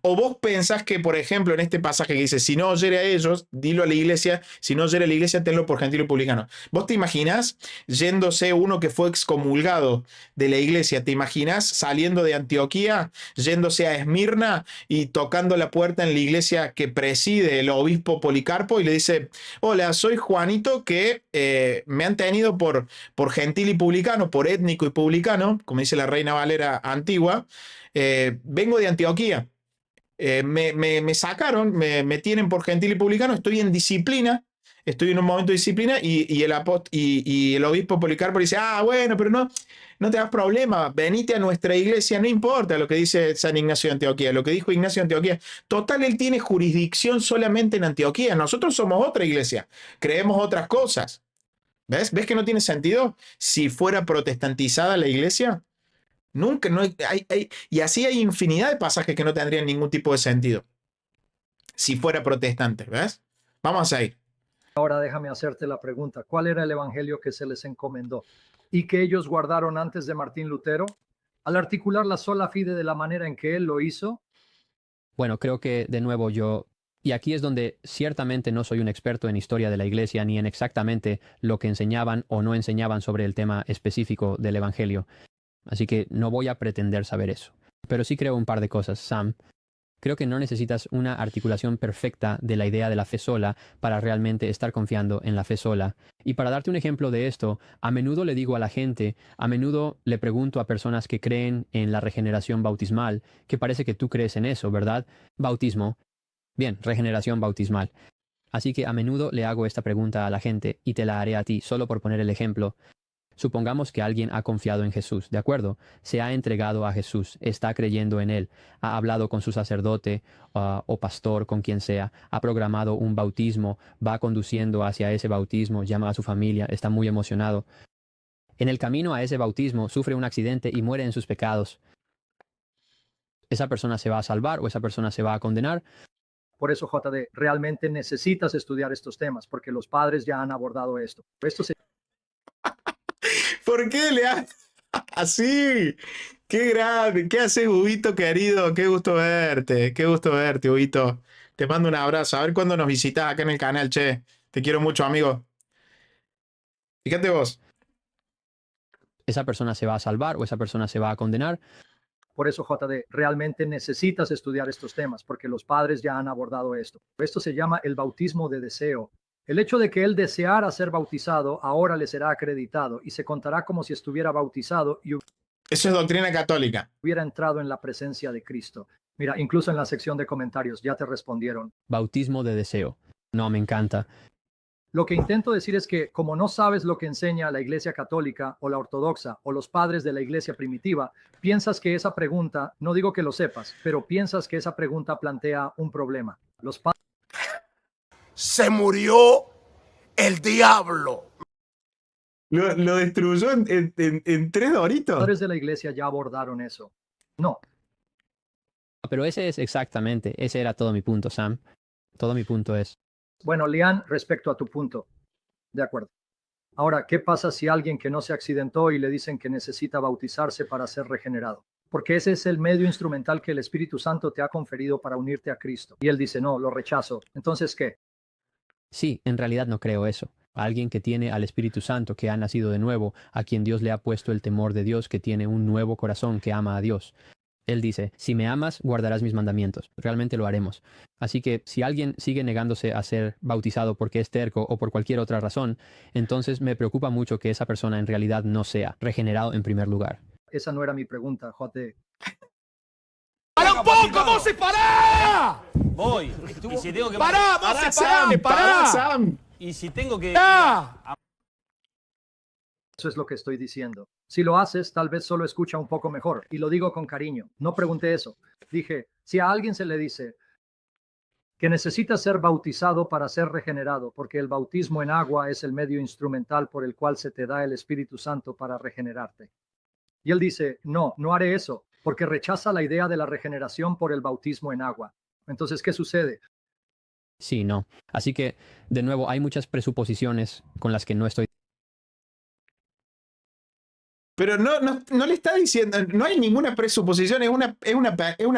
O vos pensás que, por ejemplo, en este pasaje que dice, si no oyere a ellos, dilo a la iglesia, si no oyere a la iglesia, tenlo por gentil y publicano. ¿Vos te imaginás yéndose uno que fue excomulgado de la iglesia? ¿Te imaginás saliendo de Antioquía, yéndose a Esmirna y tocando la puerta en la iglesia que preside el obispo Policarpo y le dice, hola, soy Juanito que me han tenido por gentil y publicano, por étnico y publicano, como dice la Reina Valera antigua, vengo de Antioquía. Me sacaron, me tienen por gentil y publicano, estoy en disciplina, estoy en un momento de disciplina y el obispo Policarpo dice, bueno, pero no te hagas problema, venite a nuestra iglesia, no importa lo que dice San Ignacio de Antioquía, lo que dijo Ignacio de Antioquía, total, él tiene jurisdicción solamente en Antioquía, nosotros somos otra iglesia, creemos otras cosas. ¿Ves que no tiene sentido si fuera protestantizada la iglesia? Nunca, no y así hay infinidad de pasajes que no tendrían ningún tipo de sentido si fuera protestante, ¿ves? Vamos a ir. Ahora déjame hacerte la pregunta. ¿Cuál era el evangelio que se les encomendó y que ellos guardaron antes de Martín Lutero? Al articular la sola fide de la manera en que él lo hizo. Bueno, creo que de nuevo y aquí es donde ciertamente no soy un experto en historia de la iglesia ni en exactamente lo que enseñaban o no enseñaban sobre el tema específico del evangelio. Así que no voy a pretender saber eso. Pero sí creo un par de cosas, Sam. Creo que no necesitas una articulación perfecta de la idea de la fe sola para realmente estar confiando en la fe sola. Y para darte un ejemplo de esto, a menudo le digo a la gente, a menudo le pregunto a personas que creen en la regeneración bautismal, que parece que tú crees en eso, ¿verdad? Bautismo. Bien, regeneración bautismal. Así que a menudo le hago esta pregunta a la gente y te la haré a ti, solo por poner el ejemplo. Supongamos que alguien ha confiado en Jesús, ¿de acuerdo? Se ha entregado a Jesús, está creyendo en Él, ha hablado con su sacerdote o pastor, con quien sea, ha programado un bautismo, va conduciendo hacia ese bautismo, llama a su familia, está muy emocionado. En el camino a ese bautismo sufre un accidente y muere en sus pecados. ¿Esa persona se va a salvar o esa persona se va a condenar? Por eso, JD, realmente necesitas estudiar estos temas, porque los padres ya han abordado esto. ¿Por qué le haces así? ¡Qué grande! ¿Qué haces, Huguito, querido? Qué gusto verte, Huguito. Te mando un abrazo. A ver cuándo nos visitas acá en el canal, che. Te quiero mucho, amigo. Fíjate vos. ¿Esa persona se va a salvar o esa persona se va a condenar? Por eso, JD, realmente necesitas estudiar estos temas, porque los padres ya han abordado esto. Esto se llama el bautismo de deseo. El hecho de que él deseara ser bautizado ahora le será acreditado y se contará como si estuviera bautizado y eso es doctrina católica. Hubiera entrado en la presencia de Cristo. Mira, incluso en la sección de comentarios ya te respondieron. Bautismo de deseo. No, me encanta. Lo que intento decir es que como no sabes lo que enseña la Iglesia Católica o la Ortodoxa o los padres de la Iglesia primitiva, piensas que esa pregunta, no digo que lo sepas, pero piensas que esa pregunta plantea un problema. Los padres se murió el diablo. Lo destruyó en 3 doritos. Los padres de la iglesia ya abordaron eso. No. Pero ese era todo mi punto, Sam. Todo mi punto es. Bueno, Lian, respecto a tu punto. De acuerdo. Ahora, ¿qué pasa si alguien que no se accidentó y le dicen que necesita bautizarse para ser regenerado? Porque ese es el medio instrumental que el Espíritu Santo te ha conferido para unirte a Cristo. Y él dice, no, lo rechazo. Entonces, ¿qué? Sí, en realidad no creo eso. Alguien que tiene al Espíritu Santo, que ha nacido de nuevo, a quien Dios le ha puesto el temor de Dios, que tiene un nuevo corazón, que ama a Dios. Él dice, si me amas, guardarás mis mandamientos. Realmente lo haremos. Así que si alguien sigue negándose a ser bautizado porque es terco o por cualquier otra razón, entonces me preocupa mucho que esa persona en realidad no sea regenerado en primer lugar. Esa no era mi pregunta, Jote. ¡Para un poco, Mose, pará! Voy. Y si tengo que... ¡Pará, Mose, pará! ¡Pará, Sam! Y si tengo que... Eso es lo que estoy diciendo. Si lo haces, tal vez solo escucha un poco mejor. Y lo digo con cariño. No pregunté eso. Dije, si a alguien se le dice que necesita ser bautizado para ser regenerado, porque el bautismo en agua es el medio instrumental por el cual se te da el Espíritu Santo para regenerarte. Y él dice, no, no haré eso, porque rechaza la idea de la regeneración por el bautismo en agua. Entonces, ¿qué sucede? Sí, no. Así que, de nuevo, hay muchas presuposiciones con las que no estoy Pero no le está diciendo, no hay ninguna presuposición, es una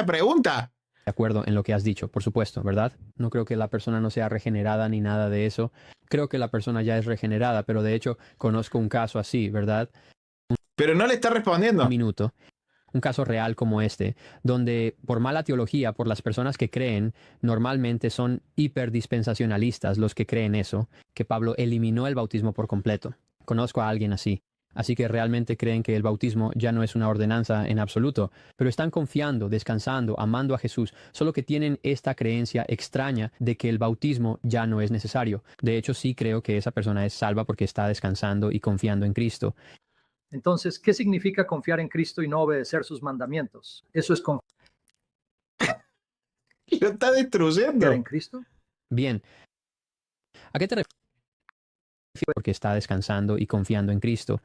pregunta. de acuerdo en lo que has dicho, por supuesto, ¿verdad? No creo que la persona no sea regenerada ni nada de eso. Creo que la persona ya es regenerada, pero de hecho conozco un caso así, ¿verdad? Pero no le está respondiendo. Un minuto. Un caso real como este, donde por mala teología, por las personas que creen, normalmente son hiperdispensacionalistas los que creen eso, que Pablo eliminó el bautismo por completo. Conozco a alguien así. Así que realmente creen que el bautismo ya no es una ordenanza en absoluto, pero están confiando, descansando, amando a Jesús, solo que tienen esta creencia extraña de que el bautismo ya no es necesario. De hecho, sí creo que esa persona es salva porque está descansando y confiando en Cristo. Entonces, ¿qué significa confiar en Cristo y no obedecer sus mandamientos? Eso es confiar Lo está destruyendo. en Cristo. Bien. ¿A qué te refieres? Porque está descansando y confiando en Cristo.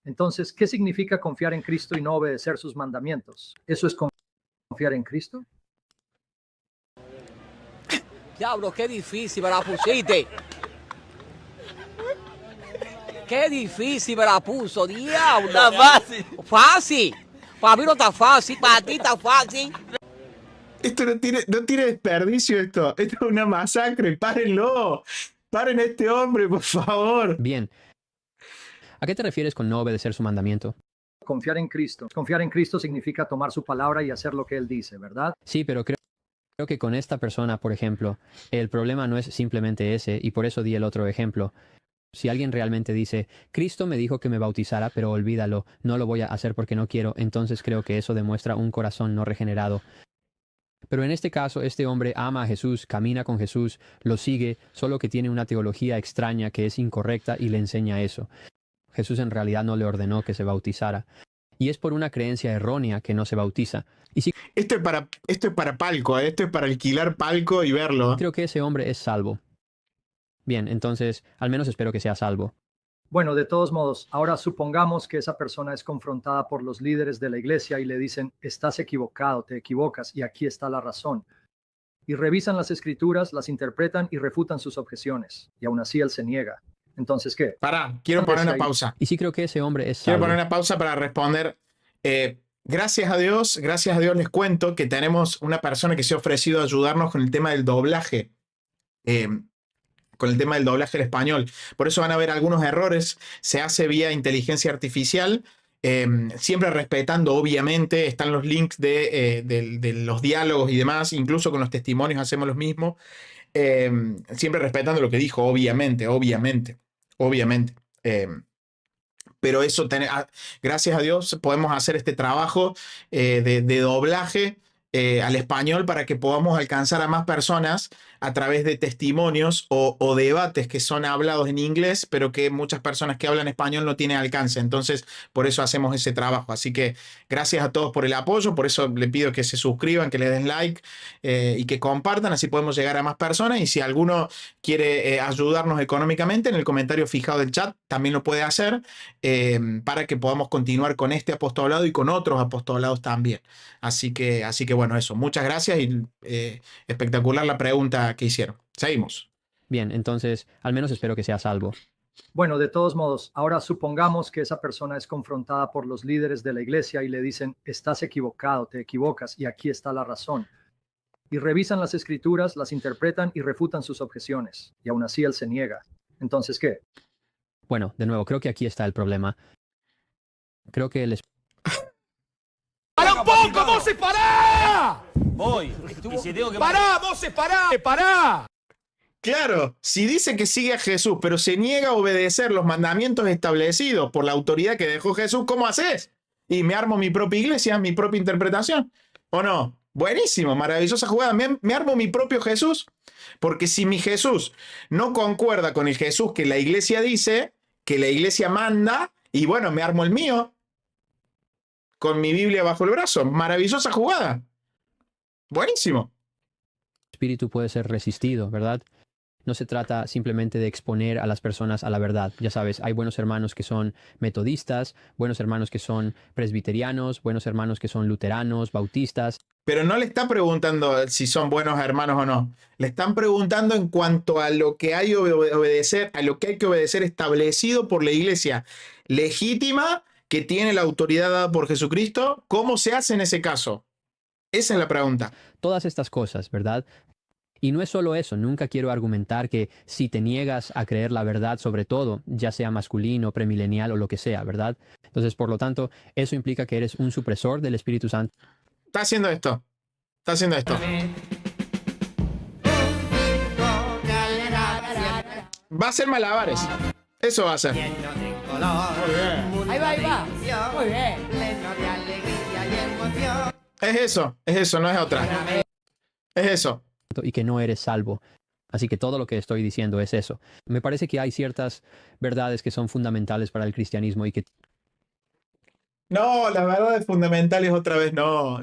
Entonces, ¿qué significa confiar en Cristo y no obedecer sus mandamientos? ¿Eso es confiar en Cristo? Diablo, qué difícil me la pusiste. Qué difícil me la puso, diablo. Está fácil. Fácil. Para mí no está fácil, para ti está fácil. Esto no tiene desperdicio esto. Esto es una masacre. Párenlo. Paren a este hombre, por favor. Bien. ¿A qué te refieres con no obedecer su mandamiento? Confiar en Cristo. Confiar en Cristo significa tomar su palabra y hacer lo que Él dice, ¿verdad? Sí, pero creo que con esta persona, por ejemplo, el problema no es simplemente ese, y por eso di el otro ejemplo. Si alguien realmente dice, Cristo me dijo que me bautizara, pero olvídalo, no lo voy a hacer porque no quiero, entonces creo que eso demuestra un corazón no regenerado. Pero en este caso, este hombre ama a Jesús, camina con Jesús, lo sigue, solo que tiene una teología extraña que es incorrecta y le enseña eso. Jesús en realidad no le ordenó que se bautizara. Y es por una creencia errónea que no se bautiza. Y sí, Esto es para palco, esto es para alquilar palco y verlo. creo que ese hombre es salvo. Bien, entonces, al menos espero que sea salvo. Bueno, de todos modos, ahora supongamos que esa persona es confrontada por los líderes de la iglesia y le dicen, estás equivocado, te equivocas y aquí está la razón. Y revisan las escrituras, las interpretan y refutan sus objeciones. Y aún así él se niega. Entonces, ¿qué? Pará, quiero poner una pausa. Y sí creo que ese hombre es Quiero salvo. poner una pausa para responder. Gracias a Dios les cuento que tenemos una persona que se ha ofrecido a ayudarnos con el tema del doblaje. Con el tema del doblaje al español. Por eso van a ver algunos errores. Se hace vía inteligencia artificial, siempre respetando, obviamente, están los links de los diálogos y demás, incluso con los testimonios hacemos lo mismo, siempre respetando lo que dijo, obviamente. Pero eso, gracias a Dios, podemos hacer este trabajo de doblaje al español para que podamos alcanzar a más personas a través de testimonios o debates que son hablados en inglés, pero que muchas personas que hablan español no tienen alcance. Entonces, por eso hacemos ese trabajo. Así que gracias a todos por el apoyo. Por eso le pido que se suscriban, que le den like y que compartan. Así podemos llegar a más personas. Y si alguno quiere ayudarnos económicamente, en el comentario fijado del chat también lo puede hacer para que podamos continuar con este apostolado y con otros apostolados también. Así que bueno, eso. Muchas gracias y espectacular la pregunta que hicieron. Seguimos. Bien, entonces, al menos espero que sea salvo. Bueno, de todos modos, ahora supongamos que esa persona es confrontada por los líderes de la iglesia y le dicen, estás equivocado, te equivocas y aquí está la razón. Y revisan las escrituras, las interpretan y refutan sus objeciones. Y aún así él se niega. Entonces, ¿qué? Bueno, de nuevo, creo que aquí está el problema. Creo que el ¡Para un poco, Moses, pará! Voy. Y si tengo que... ¡Pará, Moses, pará! ¡Pará! Claro, si dice que sigue a Jesús, pero se niega a obedecer los mandamientos establecidos por la autoridad que dejó Jesús, ¿cómo haces? Y me armo mi propia iglesia, mi propia interpretación. ¿O no? Buenísimo, maravillosa jugada. Me armo mi propio Jesús. Porque si mi Jesús no concuerda con el Jesús que la iglesia dice, que la iglesia manda, y bueno, me armo el mío con mi Biblia bajo el brazo. Maravillosa jugada. Buenísimo. El espíritu puede ser resistido, ¿verdad? No se trata simplemente de exponer a las personas a la verdad. Ya sabes, hay buenos hermanos que son metodistas, buenos hermanos que son presbiterianos, buenos hermanos que son luteranos, bautistas. Pero no le está preguntando si son buenos hermanos o no. Le están preguntando en cuanto a lo que hay que obedecer, a lo que hay que obedecer establecido por la iglesia legítima que tiene la autoridad dada por Jesucristo. ¿Cómo se hace en ese caso? Esa es la pregunta. Todas estas cosas, ¿verdad? Y no es solo eso, nunca quiero argumentar que si te niegas a creer la verdad sobre todo, ya sea masculino, premilenial o lo que sea, ¿verdad? Entonces, por lo tanto, eso implica que eres un supresor del Espíritu Santo. Está haciendo esto. Está haciendo esto. Va a hacer malabares. Eso va a hacer. Ahí va, ahí va. Muy bien. Es eso, no es otra. Es eso. Y que no eres salvo. Así que todo lo que estoy diciendo es eso. Me parece que hay ciertas verdades que son fundamentales para el cristianismo y que... No, las verdades fundamentales otra vez no,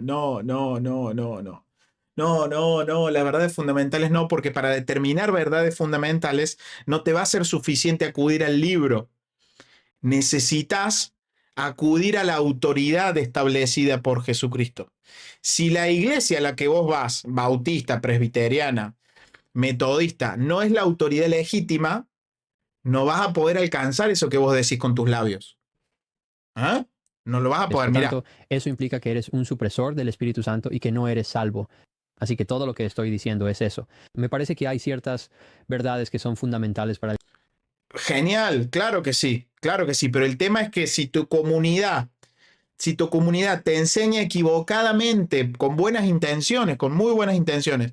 las verdades fundamentales no, porque para determinar verdades fundamentales no te va a ser suficiente acudir al libro. Necesitas acudir a la autoridad establecida por Jesucristo. Si la iglesia a la que vos vas, bautista, presbiteriana, metodista, no es la autoridad legítima, no vas a poder alcanzar eso que vos decís con tus labios. ¿Ah? No lo vas a poder, por mira. tanto, eso implica que eres un supresor del Espíritu Santo y que no eres salvo. Así que todo lo que estoy diciendo es eso. Me parece que hay ciertas verdades que son fundamentales para el... Genial, claro que sí, pero el tema es que si tu comunidad te enseña equivocadamente, con buenas intenciones, con muy buenas intenciones,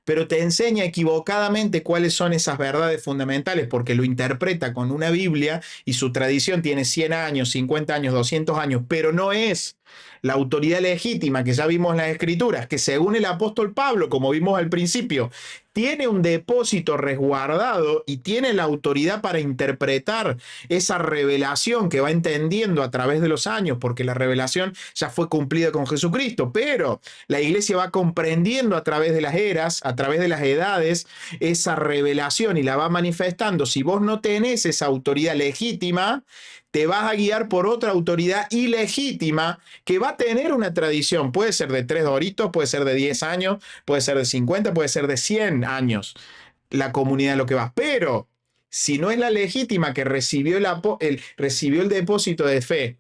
pero te enseña equivocadamente cuáles son esas verdades fundamentales porque lo interpreta con una Biblia y su tradición tiene 100 años, 50 años, 200 años, pero no es la autoridad legítima que ya vimos en las Escrituras, que según el apóstol Pablo, como vimos al principio, tiene un depósito resguardado y tiene la autoridad para interpretar esa revelación que va entendiendo a través de los años, porque la revelación ya fue cumplida con Jesucristo, pero la iglesia va comprendiendo a través de las eras, a través de las edades, esa revelación y la va manifestando. Si vos no tenés esa autoridad legítima, te vas a guiar por otra autoridad ilegítima que va a tener una tradición. Puede ser de 3 doritos, puede ser de 10 años, puede ser de 50, puede ser de 100 años. La comunidad es lo que va. Pero si no es la legítima que recibió el depósito de fe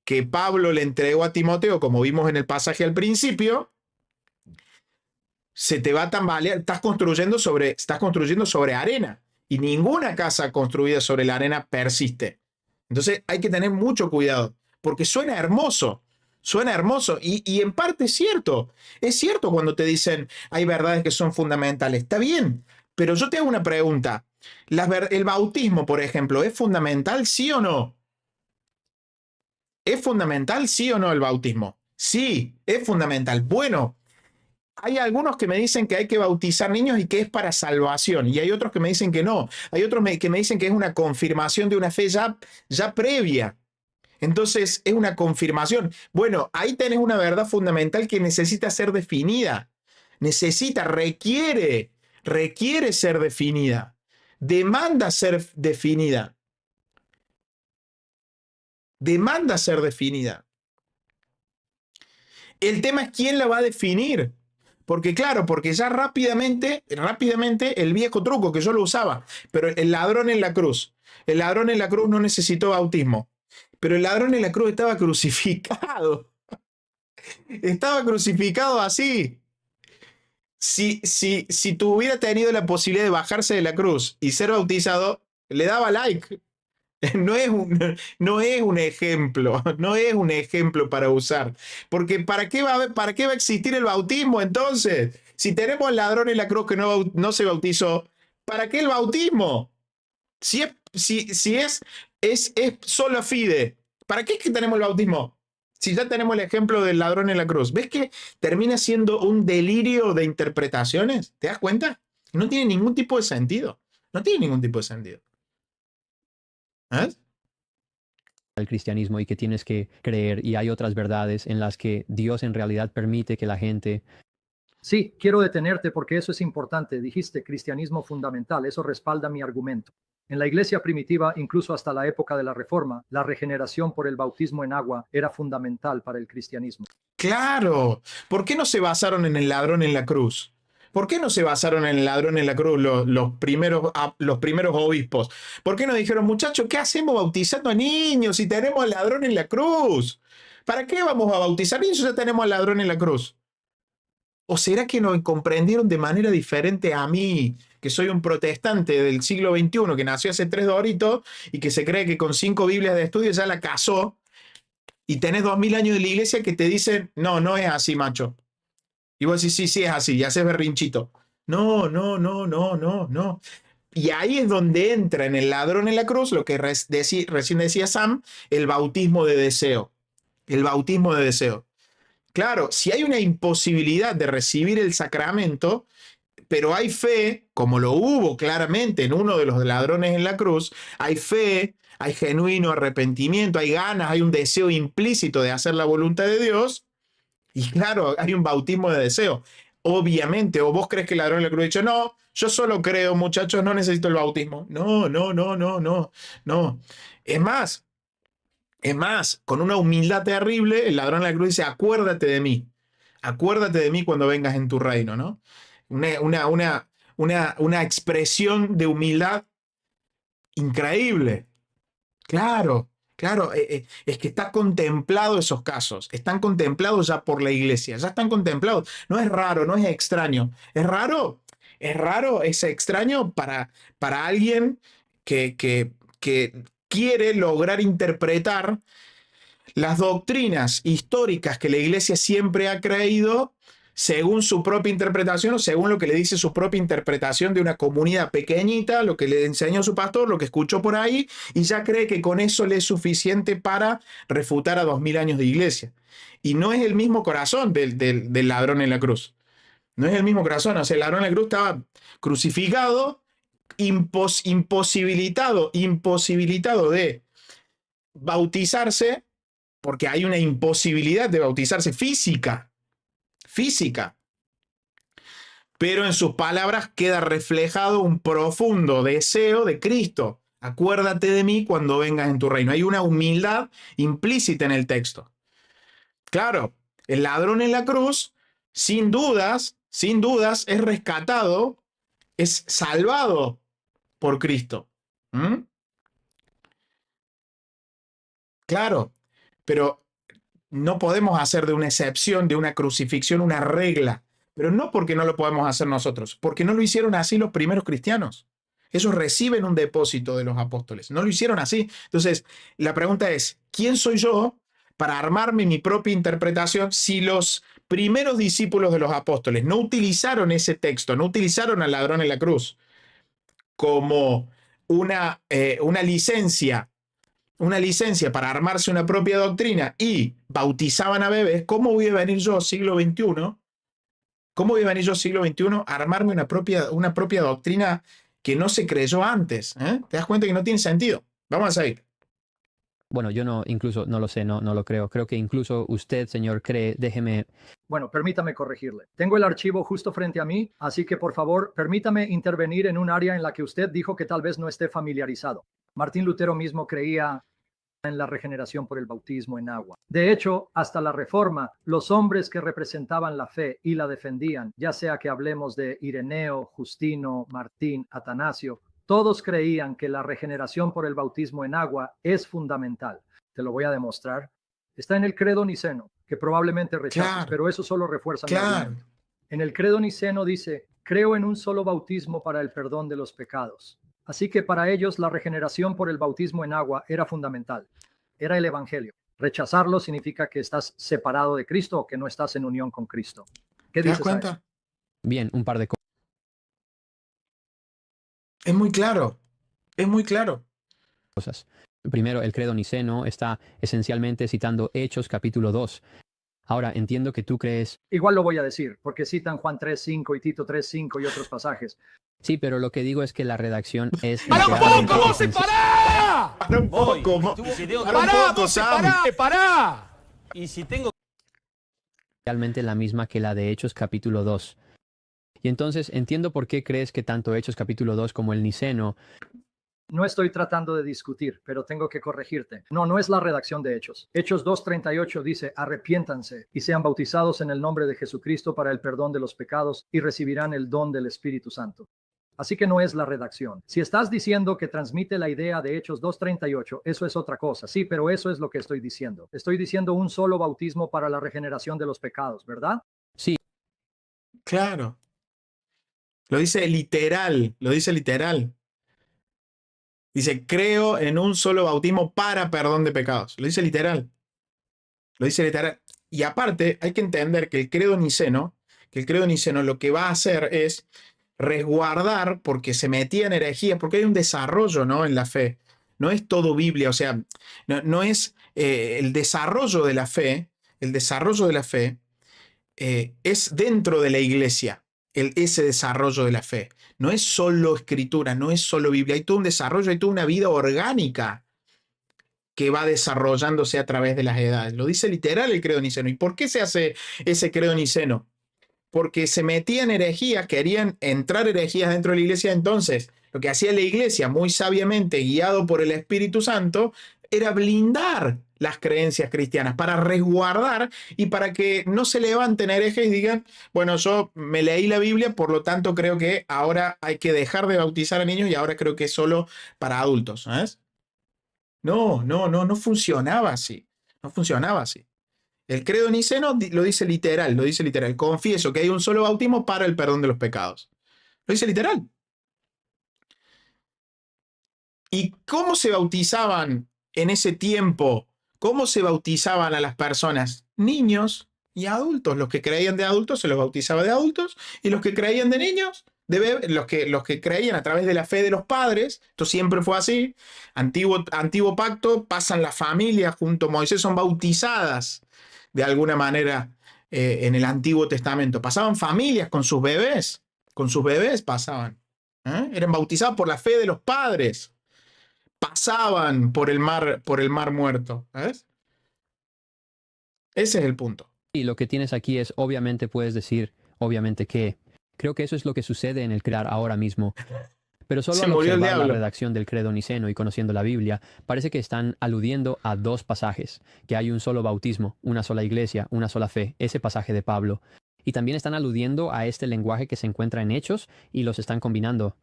que Pablo le entregó a Timoteo, como vimos en el pasaje al principio, se te va a tambalear. Estás construyendo sobre arena. Y ninguna casa construida sobre la arena persiste. Entonces hay que tener mucho cuidado, porque suena hermoso y en parte es cierto cuando te dicen hay verdades que son fundamentales, está bien, pero yo te hago una pregunta, ¿el bautismo, por ejemplo, es fundamental, sí o no? ¿Es fundamental, sí o no el bautismo? Sí, es fundamental. Bueno, hay algunos que me dicen que hay que bautizar niños y que es para salvación, y hay otros que me dicen que no. Hay otros que me dicen que es una confirmación de una fe ya previa. Entonces, es una confirmación. Bueno, ahí tenés una verdad fundamental que necesita ser definida. Requiere ser definida. Demanda ser definida. Demanda ser definida. El tema es quién la va a definir. Porque porque ya rápidamente el viejo truco que yo lo usaba, pero el ladrón en la cruz no necesitó bautismo, pero el ladrón en la cruz estaba crucificado así. Si tú hubiera tenido la posibilidad de bajarse de la cruz y ser bautizado, le daba like No es un ejemplo, no es un ejemplo para usar. Porque ¿para qué va a existir el bautismo entonces? Si tenemos al ladrón en la cruz que no se bautizó, ¿para qué el bautismo? Si es sola fide, ¿para qué es que tenemos el bautismo? Si ya tenemos el ejemplo del ladrón en la cruz. ¿Ves que termina siendo un delirio de interpretaciones? ¿Te das cuenta? No tiene ningún tipo de sentido. No tiene ningún tipo de sentido. ¿Eh? El cristianismo y que tienes que creer, y hay otras verdades en las que Dios en realidad permite que la gente... Sí, quiero detenerte porque eso es importante. Dijiste cristianismo fundamental, eso respalda mi argumento. En la iglesia primitiva, incluso hasta la época de la Reforma, la regeneración por el bautismo en agua era fundamental para el cristianismo. Claro. ¿Por qué no se basaron en el ladrón en la cruz? ¿Por qué no se basaron en el ladrón en la cruz los primeros obispos? ¿Por qué no dijeron, muchachos, ¿qué hacemos bautizando a niños si tenemos al ladrón en la cruz? ¿Para qué vamos a bautizar niños si ya tenemos al ladrón en la cruz? ¿O será que no comprendieron de manera diferente a mí, que soy un protestante del siglo XXI, que nació hace 3 doritos y que se cree que con 5 Biblias de estudio ya la casó, y tenés 2000 años de la iglesia que te dicen, no, no es así, macho? Y vos decís, sí, es así, y haces berrinchito. No. Y ahí es donde entra en el ladrón en la cruz lo que recién decía Sam, el bautismo de deseo. El bautismo de deseo. Claro, si hay una imposibilidad de recibir el sacramento, pero hay fe, como lo hubo claramente en uno de los ladrones en la cruz, hay fe, hay genuino arrepentimiento, hay ganas, hay un deseo implícito de hacer la voluntad de Dios, y claro, hay un bautismo de deseo. Obviamente, o vos crees que el ladrón en la cruz ha dicho, no, yo solo creo, muchachos, no necesito el bautismo. No. Es más, con una humildad terrible, el ladrón en la cruz dice, acuérdate de mí cuando vengas en tu reino, ¿no? Una expresión de humildad increíble. Claro, es que está contemplado esos casos, están contemplados ya por la iglesia, ya están contemplados. No es raro, no es extraño. ¿Es raro? Es extraño para alguien que quiere lograr interpretar las doctrinas históricas que la iglesia siempre ha creído según su propia interpretación o según lo que le dice su propia interpretación de una comunidad pequeñita, lo que le enseñó su pastor, lo que escuchó por ahí, y ya cree que con eso le es suficiente para refutar a 2000 años de iglesia. Y no es el mismo corazón del ladrón en la cruz. No es el mismo corazón. O sea, el ladrón en la cruz estaba crucificado, imposibilitado de bautizarse, porque hay una imposibilidad de bautizarse física. Pero en sus palabras queda reflejado un profundo deseo de Cristo. Acuérdate de mí cuando vengas en tu reino. Hay una humildad implícita en el texto. Claro, el ladrón en la cruz, sin dudas, es rescatado, es salvado por Cristo. Claro, pero no podemos hacer de una excepción, de una crucifixión, una regla. Pero no porque no lo podemos hacer nosotros, porque no lo hicieron así los primeros cristianos. Ellos reciben un depósito de los apóstoles. No lo hicieron así. Entonces, la pregunta es, ¿quién soy yo para armarme mi propia interpretación si los primeros discípulos de los apóstoles no utilizaron ese texto, no utilizaron al ladrón en la cruz como una licencia para armarse una propia doctrina y bautizaban a bebés? ¿Cómo voy a venir yo, siglo XXI? ¿Cómo voy a venir yo, siglo XXI, a armarme una propia doctrina que no se creyó antes? ¿Te das cuenta que no tiene sentido? Vamos a seguir. Bueno, yo incluso no lo sé, no lo creo. Creo que incluso usted, señor, cree, déjeme... Bueno, permítame corregirle. Tengo el archivo justo frente a mí, así que por favor, permítame intervenir en un área en la que usted dijo que tal vez no esté familiarizado. Martín Lutero mismo creía en la regeneración por el bautismo en agua. De hecho, hasta la Reforma, los hombres que representaban la fe y la defendían, ya sea que hablemos de Ireneo, Justino, Martín, Atanasio, todos creían que la regeneración por el bautismo en agua es fundamental. Te lo voy a demostrar. Está en el credo niceno, que probablemente rechaces, pero eso solo refuerza mi argumento. En el credo niceno dice, creo en un solo bautismo para el perdón de los pecados. Así que para ellos la regeneración por el bautismo en agua era fundamental. Era el evangelio. Rechazarlo significa que estás separado de Cristo o que no estás en unión con Cristo. ¿Qué ¿Te das dices a eso? cuenta? Bien, un par de Es muy claro. Es muy claro. cosas. Primero, el credo niceno está esencialmente citando Hechos capítulo 2. Ahora, entiendo que tú crees... Igual lo voy a decir, porque citan Juan 3:5 y Tito 3:5 y otros pasajes. Sí, pero lo que digo es que la redacción es... ¡Para un literalmente poco, Mose, esencial. para! Para un Voy. poco, Y si tengo que- para un ¡Para, poco, Mose, Sam. para! Y si tengo Realmente la misma que la de Hechos capítulo 2. Y entonces entiendo por qué crees que tanto Hechos capítulo 2 como el niceno... No estoy tratando de discutir, pero tengo que corregirte. No es la redacción de Hechos. Hechos 2:38 dice, arrepiéntanse y sean bautizados en el nombre de Jesucristo para el perdón de los pecados y recibirán el don del Espíritu Santo. Así que no es la redacción. Si estás diciendo que transmite la idea de Hechos 2:38, eso es otra cosa. Sí, pero eso es lo que estoy diciendo. Estoy diciendo un solo bautismo para la regeneración de los pecados, ¿verdad? Sí, Claro. Lo dice literal. Lo dice literal. Dice, creo en un solo bautismo para perdón de pecados. Lo dice literal. Lo dice literal. Y aparte, hay que entender que el credo niceno lo que va a hacer es resguardar, porque se metía en herejías, porque hay un desarrollo, ¿no?, en la fe. No es todo Biblia, o sea, no es el desarrollo de la fe, es dentro de la iglesia, ese desarrollo de la fe. No es solo escritura, no es solo Biblia, hay todo un desarrollo, hay toda una vida orgánica que va desarrollándose a través de las edades. Lo dice literal el credo niceno. ¿Y por qué se hace ese credo niceno? Porque se metían herejías, querían entrar herejías dentro de la iglesia. Entonces, lo que hacía la iglesia, muy sabiamente, guiado por el Espíritu Santo, era blindar las creencias cristianas, para resguardar y para que no se levanten herejes y digan, bueno, yo me leí la Biblia, por lo tanto creo que ahora hay que dejar de bautizar a niños y ahora creo que es solo para adultos, ¿sabes? No funcionaba así. No funcionaba así. El credo niceno lo dice literal, Confieso que hay un solo bautismo para el perdón de los pecados. Lo dice literal. ¿Y cómo se bautizaban en ese tiempo? ¿Cómo se bautizaban a las personas? Niños y adultos. Los que creían de adultos se los bautizaba de adultos, y los que creían de niños, los que creían a través de la fe de los padres. Esto siempre fue así. Antiguo pacto, pasan las familias junto a Moisés, son bautizadas de alguna manera en el Antiguo Testamento. Pasaban familias con sus bebés pasaban. Eran bautizados por la fe de los padres. Pasaban por el mar muerto. ¿Sabes? Ese es el punto. y lo que tienes aquí es, obviamente puedes decir, obviamente que... Creo que eso es lo que sucede en el crear ahora mismo. Pero solo Se al murió el observar la diablo. redacción del credo niceno y conociendo la Biblia, parece que están aludiendo a dos pasajes, que hay un solo bautismo, una sola iglesia, una sola fe, ese pasaje de Pablo. Y también están aludiendo a este lenguaje que se encuentra en Hechos y los están combinando.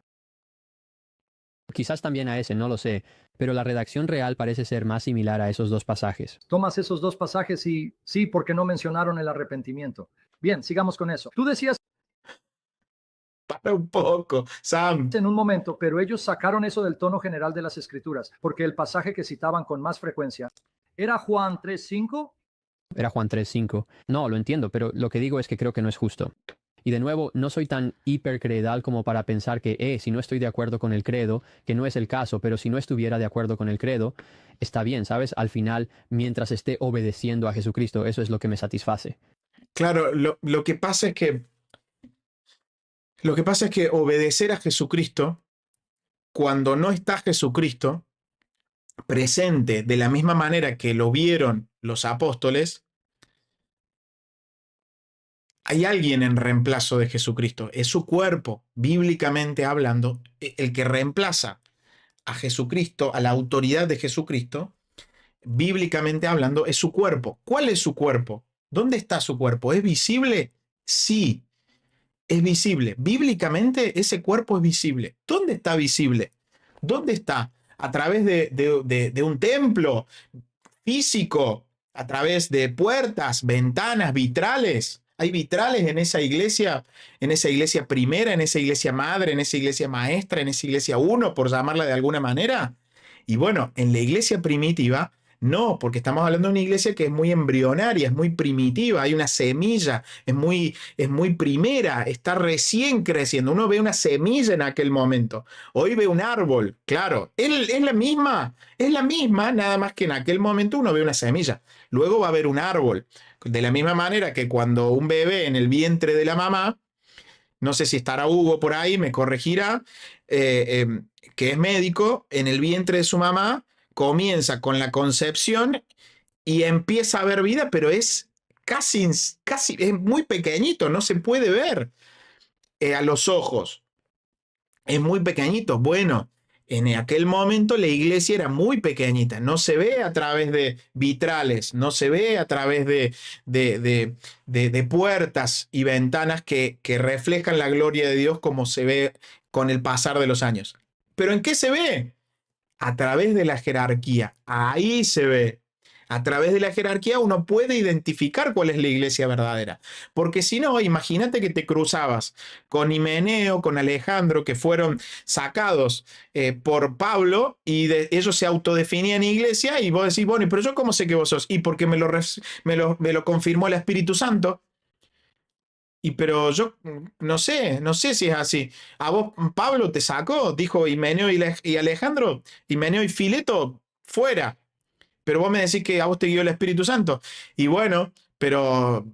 Quizás también a ese, no lo sé, pero la redacción real parece ser más similar a esos dos pasajes. Tomas esos dos pasajes y sí, porque no mencionaron el arrepentimiento. Bien, sigamos con eso. Tú decías Para un poco, Sam. en un momento, pero ellos sacaron eso del tono general de las escrituras, porque el pasaje que citaban con más frecuencia era Juan 3:5. Era Juan 3:5. No, lo entiendo, pero lo que digo es que creo que no es justo. Y de nuevo, no soy tan hipercredal como para pensar que, si no estoy de acuerdo con el credo, que no es el caso, pero si no estuviera de acuerdo con el credo, está bien, ¿sabes? Al final, mientras esté obedeciendo a Jesucristo, eso es lo que me satisface. Claro, lo que pasa es que obedecer a Jesucristo, cuando no está Jesucristo presente de la misma manera que lo vieron los apóstoles, hay alguien en reemplazo de Jesucristo. Es su cuerpo, bíblicamente hablando, el que reemplaza a Jesucristo, a la autoridad de Jesucristo, bíblicamente hablando, es su cuerpo. ¿Cuál es su cuerpo? ¿Dónde está su cuerpo? ¿Es visible? Sí, es visible. Bíblicamente ese cuerpo es visible. ¿Dónde está visible? ¿Dónde está? A través de un templo físico, a través de puertas, ventanas, vitrales. hay vitrales en esa iglesia primera, en esa iglesia madre, en esa iglesia maestra, en esa iglesia uno, por llamarla de alguna manera. Y bueno, en la iglesia primitiva, no, porque estamos hablando de una iglesia que es muy embrionaria, es muy primitiva, hay una semilla, es muy primera, está recién creciendo. Uno ve una semilla en aquel momento. Hoy ve un árbol, claro, es la misma, nada más que en aquel momento uno ve una semilla. Luego va a haber un árbol. De la misma manera que cuando un bebé en el vientre de la mamá, no sé si estará Hugo por ahí, me corregirá, que es médico, en el vientre de su mamá, comienza con la concepción y empieza a ver vida, pero es casi es muy pequeñito, no se puede ver a los ojos. Es muy pequeñito. Bueno, en aquel momento la iglesia era muy pequeñita, no se ve a través de vitrales, no se ve a través de puertas y ventanas que reflejan la gloria de Dios como se ve con el pasar de los años. ¿Pero en qué se ve? A través de la jerarquía. Ahí se ve. A través de la jerarquía uno puede identificar cuál es la iglesia verdadera. Porque si no, imagínate que te cruzabas con Himeneo, con Alejandro, que fueron sacados por Pablo y ellos se autodefinían iglesia y vos decís, bueno, pero yo cómo sé que vos sos. Y porque me lo confirmó el Espíritu Santo. Y pero yo no sé si es así. A vos Pablo te sacó, dijo Himeneo y Alejandro, Himeneo y Fileto, fuera. Pero vos me decís que a vos te guió el Espíritu Santo. Y bueno, pero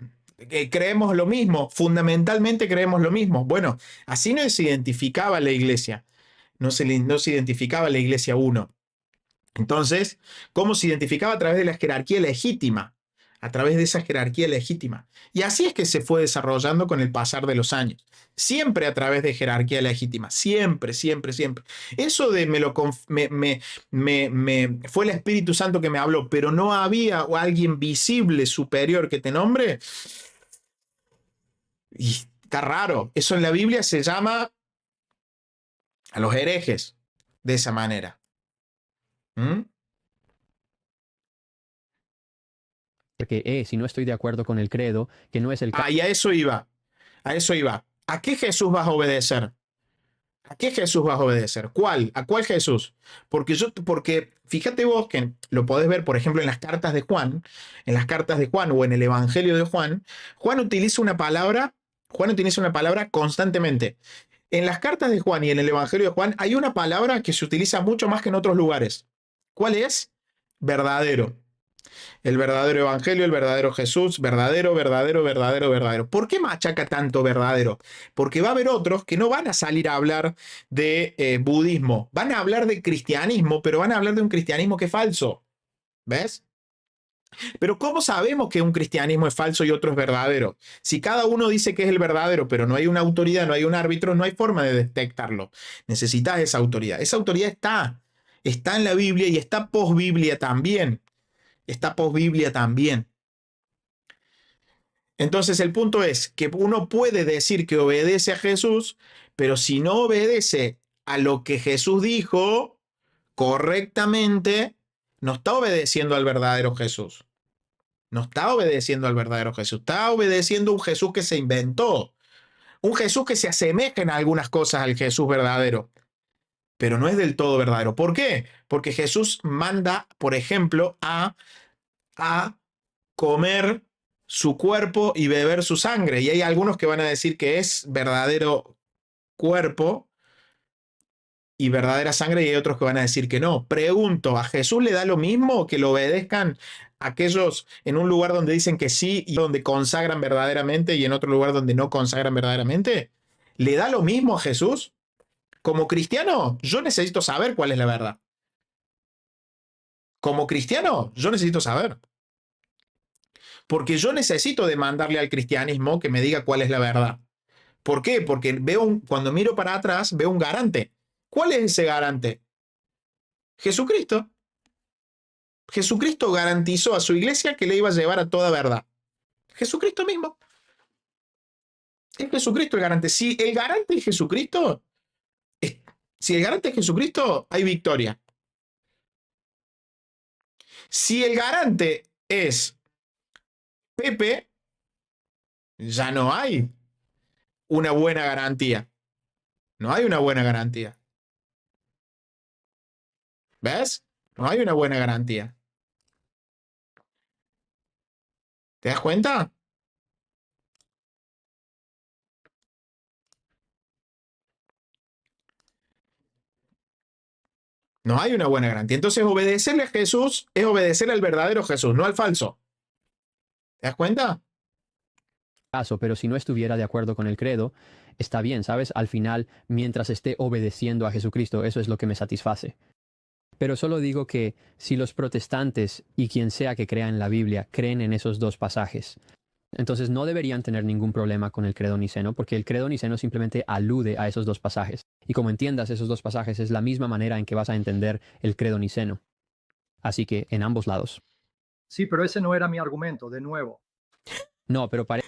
creemos lo mismo, fundamentalmente creemos lo mismo. Bueno, así no se identificaba la iglesia, no se identificaba la iglesia uno. Entonces, ¿cómo se identificaba? A través de la jerarquía legítima, a través de esa jerarquía legítima. Y así es que se fue desarrollando con el pasar de los años. Siempre a través de jerarquía legítima. Siempre, siempre, siempre. Eso de fue el Espíritu Santo que me habló, pero no había alguien visible, superior que te nombre. Y está raro. Eso en la Biblia se llama a los herejes de esa manera. ¿Mm? Porque, si no estoy de acuerdo con el credo, que no es el y a eso iba. A eso iba. ¿A qué Jesús vas a obedecer? ¿A qué Jesús vas a obedecer? ¿Cuál? ¿A cuál Jesús? Porque fíjate vos que lo podés ver, por ejemplo, en las cartas de Juan, o en el Evangelio de Juan. Juan utiliza una palabra constantemente. En las cartas de Juan y en el Evangelio de Juan hay una palabra que se utiliza mucho más que en otros lugares. ¿Cuál es? Verdadero. El verdadero evangelio, el verdadero Jesús, verdadero, verdadero, verdadero, verdadero. ¿Por qué machaca tanto verdadero? Porque va a haber otros que no van a salir a hablar de budismo, van a hablar de cristianismo, pero van a hablar de un cristianismo que es falso. ¿Ves? Pero ¿cómo sabemos que un cristianismo es falso y otro es verdadero? Si cada uno dice que es el verdadero, pero no hay una autoridad, no hay un árbitro, no hay forma de detectarlo. Necesitas esa autoridad. Esa autoridad está en la Biblia y está post-Biblia también. Está post-Biblia también. Entonces el punto es que uno puede decir que obedece a Jesús, pero si no obedece a lo que Jesús dijo correctamente, no está obedeciendo al verdadero Jesús. No está obedeciendo al verdadero Jesús. Está obedeciendo a un Jesús que se inventó. Un Jesús que se asemeja en algunas cosas al Jesús verdadero, pero no es del todo verdadero. ¿Por qué? Porque Jesús manda, por ejemplo, a comer su cuerpo y beber su sangre. Y hay algunos que van a decir que es verdadero cuerpo y verdadera sangre, y hay otros que van a decir que no. Pregunto, ¿a Jesús le da lo mismo que lo obedezcan aquellos en un lugar donde dicen que sí y donde consagran verdaderamente y en otro lugar donde no consagran verdaderamente? ¿Le da lo mismo a Jesús? Como cristiano, yo necesito saber cuál es la verdad. Como cristiano, yo necesito saber. Porque yo necesito demandarle al cristianismo que me diga cuál es la verdad. ¿Por qué? Porque cuando miro para atrás veo un garante. ¿Cuál es ese garante? Jesucristo. Jesucristo garantizó a su iglesia que le iba a llevar a toda verdad. Jesucristo mismo. Es Jesucristo el garante. Si el garante es Jesucristo, hay victoria. Si el garante es Pepe, ya no hay una buena garantía. No hay una buena garantía. ¿Ves? No hay una buena garantía. ¿Te das cuenta? No hay una buena garantía. Entonces, obedecerle a Jesús es obedecer al verdadero Jesús, no al falso. ¿Te das cuenta? Pero si no estuviera de acuerdo con el credo, está bien, ¿sabes? Al final, mientras esté obedeciendo a Jesucristo, eso es lo que me satisface. Pero solo digo que si los protestantes y quien sea que crea en la Biblia creen en esos dos pasajes, entonces no deberían tener ningún problema con el credo niceno, porque el credo niceno simplemente alude a esos dos pasajes. Y como entiendas esos dos pasajes, es la misma manera en que vas a entender el credo niceno. Así que, en ambos lados. Sí, pero ese no era mi argumento, de nuevo. No, pero Para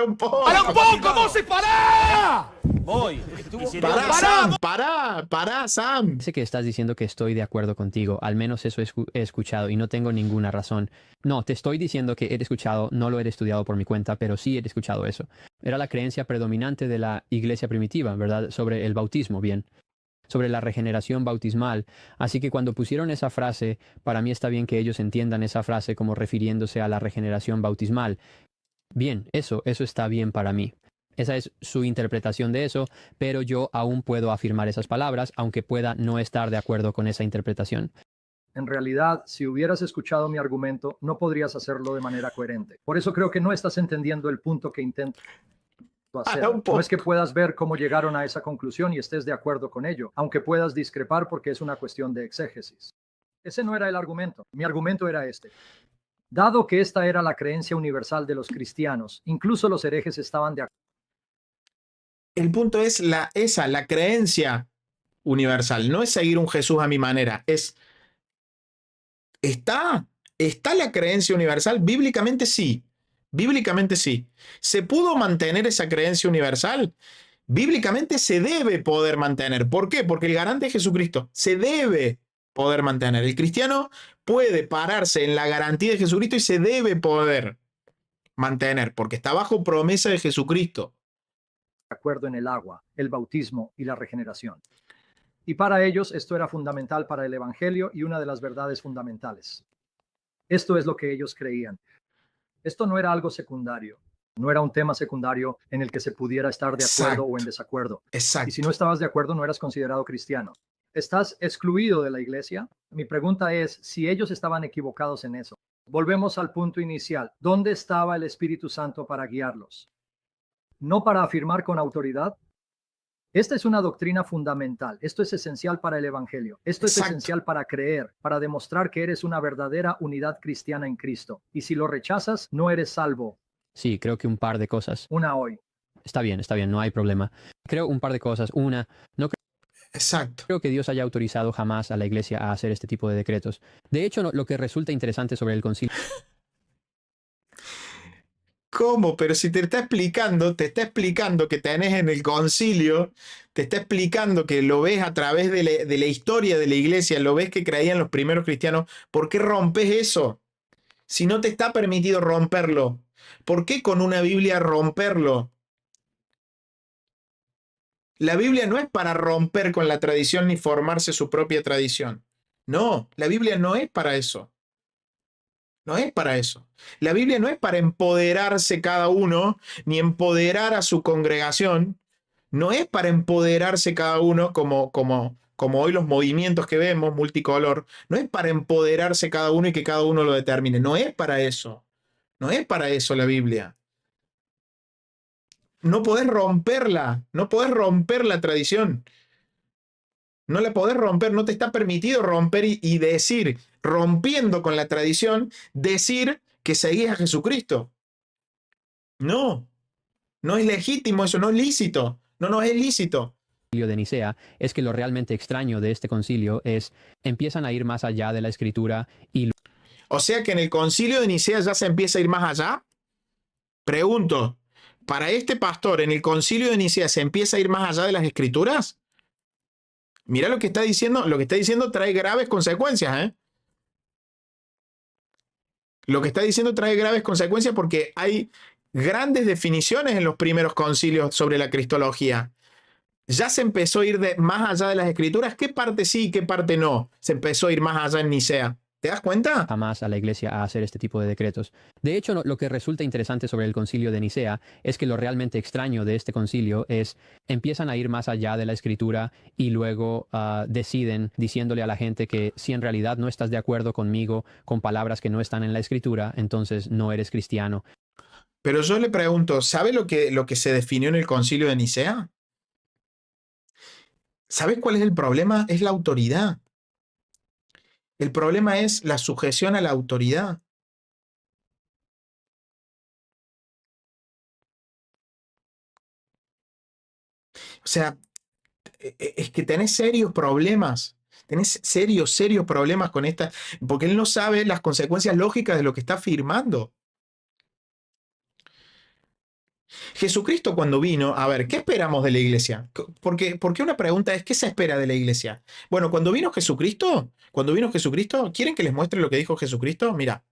un poco. ¡Para un poco, Moses, para! Voy. Y si tengo Pará, que- Sam, pará, Sam. parece que estás diciendo que estoy de acuerdo contigo. Al menos eso he escuchado y no tengo ninguna razón. No, te estoy diciendo que he escuchado, no lo he estudiado por mi cuenta, pero sí he escuchado eso. Era la creencia predominante de la iglesia primitiva, ¿verdad? Sobre el bautismo, bien. Sobre la regeneración bautismal. Así que cuando pusieron esa frase, para mí está bien que ellos entiendan esa frase como refiriéndose a la regeneración bautismal. Bien, eso está bien para mí. Esa es su interpretación de eso, pero yo aún puedo afirmar esas palabras, aunque pueda no estar de acuerdo con esa interpretación. En realidad, si hubieras escuchado mi argumento, no podrías hacerlo de manera coherente. Por eso creo que no estás entendiendo el punto que intento hacer. No es que puedas ver cómo llegaron a esa conclusión y estés de acuerdo con ello, aunque puedas discrepar porque es una cuestión de exégesis. Ese no era el argumento. Mi argumento era este. Dado que esta era la creencia universal de los cristianos, incluso los herejes estaban de acuerdo. El punto es la creencia universal. No es seguir un Jesús a mi manera. ¿Está la creencia universal? Bíblicamente sí. Bíblicamente sí. ¿Se pudo mantener esa creencia universal? Bíblicamente se debe poder mantener. ¿Por qué? Porque el garante es Jesucristo. Se debe poder mantener. El cristiano puede pararse en la garantía de Jesucristo y se debe poder mantener, porque está bajo promesa de Jesucristo. Acuerdo en el agua, el bautismo y la regeneración. Y para ellos esto era fundamental para el Evangelio y una de las verdades fundamentales. Esto es lo que ellos creían. Esto no era algo secundario, no era un tema secundario en el que se pudiera estar de acuerdo o en desacuerdo. Exacto. Y si no estabas de acuerdo, no eras considerado cristiano. ¿Estás excluido de la iglesia? Mi pregunta es si ellos estaban equivocados en eso. Volvemos al punto inicial. ¿Dónde estaba el Espíritu Santo para guiarlos? No para afirmar con autoridad. Esta es una doctrina fundamental. Esto es esencial para el Evangelio. Esto es esencial para creer, para demostrar que eres una verdadera unidad cristiana en Cristo. Y si lo rechazas, no eres salvo. Sí, creo que un par de cosas. Una hoy. Está bien, no hay problema. Creo un par de cosas. Una, no creo que Dios haya autorizado jamás a la iglesia a hacer este tipo de decretos. De hecho, lo que resulta interesante sobre el concilio... ¿Cómo? Pero si te está explicando que tenés en el concilio, te está explicando que lo ves a través de la historia de la iglesia, lo ves que creían los primeros cristianos. ¿Por qué rompes eso? Si no te está permitido romperlo, ¿por qué con una Biblia romperlo? La Biblia no es para romper con la tradición ni formarse su propia tradición. No, la Biblia no es para eso. No es para eso. La Biblia no es para empoderarse cada uno, ni empoderar a su congregación. No es para empoderarse cada uno como hoy los movimientos que vemos, multicolor. No es para empoderarse cada uno y que cada uno lo determine. No es para eso. No es para eso la Biblia. No podés romperla. No podés romper la tradición. No la podés romper, no te está permitido romper y decir, rompiendo con la tradición, decir que seguís a Jesucristo. No, no es legítimo eso, no es lícito. No es lícito. De Nicea es que lo realmente extraño de este concilio es empiezan a ir más allá de la escritura y... O sea que en el concilio de Nicea ya se empieza a ir más allá. Pregunto, ¿para este pastor en el concilio de Nicea se empieza a ir más allá de las escrituras? Mira lo que está diciendo trae graves consecuencias, ¿eh? Lo que está diciendo trae graves consecuencias porque hay grandes definiciones en los primeros concilios sobre la cristología. Ya se empezó a ir más allá de las escrituras. ¿Qué parte sí y qué parte no? Se empezó a ir más allá en Nicea. ¿Te das cuenta? Jamás a la iglesia a hacer este tipo de decretos. De hecho, lo que resulta interesante sobre el concilio de Nicea es que lo realmente extraño de este concilio es empiezan a ir más allá de la escritura y luego deciden diciéndole a la gente que si en realidad no estás de acuerdo conmigo con palabras que no están en la escritura, entonces no eres cristiano. Pero yo le pregunto, ¿sabe lo que se definió en el concilio de Nicea? ¿Sabes cuál es el problema? Es la autoridad. El problema es la sujeción a la autoridad. O sea, es que tenés serios problemas. Tenés serios problemas con esta, porque él no sabe las consecuencias lógicas de lo que está afirmando. Jesucristo cuando vino, a ver, ¿qué esperamos de la iglesia? Porque una pregunta es, ¿qué se espera de la iglesia? Bueno, cuando vino Jesucristo, ¿quieren que les muestre lo que dijo Jesucristo? Mira,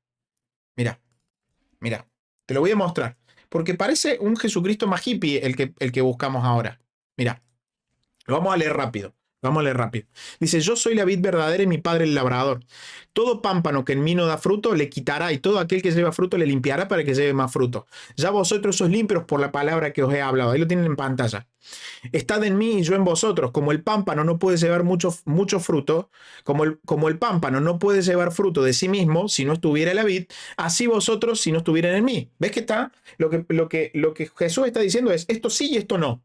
te lo voy a mostrar. Porque parece un Jesucristo más hippie el que buscamos ahora. Mira, lo vamos a leer rápido. Dice, yo soy la vid verdadera y mi padre el labrador. Todo pámpano que en mí no da fruto le quitará, y todo aquel que lleva fruto le limpiará para que lleve más fruto. Ya vosotros sois limpios por la palabra que os he hablado. Ahí lo tienen en pantalla. Estad en mí y yo en vosotros. Como el pámpano no puede llevar mucho fruto, como el pámpano no puede llevar fruto de sí mismo si no estuviera en la vid, así vosotros si no estuvieran en mí. ¿Ves que está? Lo que Jesús está diciendo es esto sí y esto no.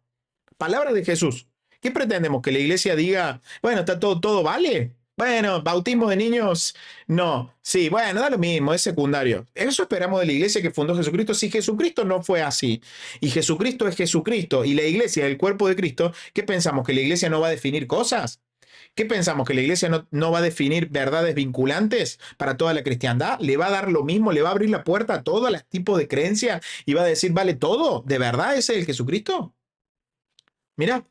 Palabras de Jesús. ¿Qué pretendemos? ¿Que la iglesia diga, bueno, está todo vale? Bueno, bautismo de niños, no. Sí, bueno, da lo mismo, es secundario. Eso esperamos de la iglesia que fundó Jesucristo. Si Jesucristo no fue así, y Jesucristo es Jesucristo, y la iglesia es el cuerpo de Cristo, ¿qué pensamos? ¿Que la iglesia no va a definir cosas? ¿Qué pensamos? ¿Que la iglesia no va a definir verdades vinculantes para toda la cristiandad? ¿Le va a dar lo mismo? ¿Le va a abrir la puerta a todo tipo de creencias? ¿Y va a decir, vale todo? ¿De verdad ese es el Jesucristo? Mira.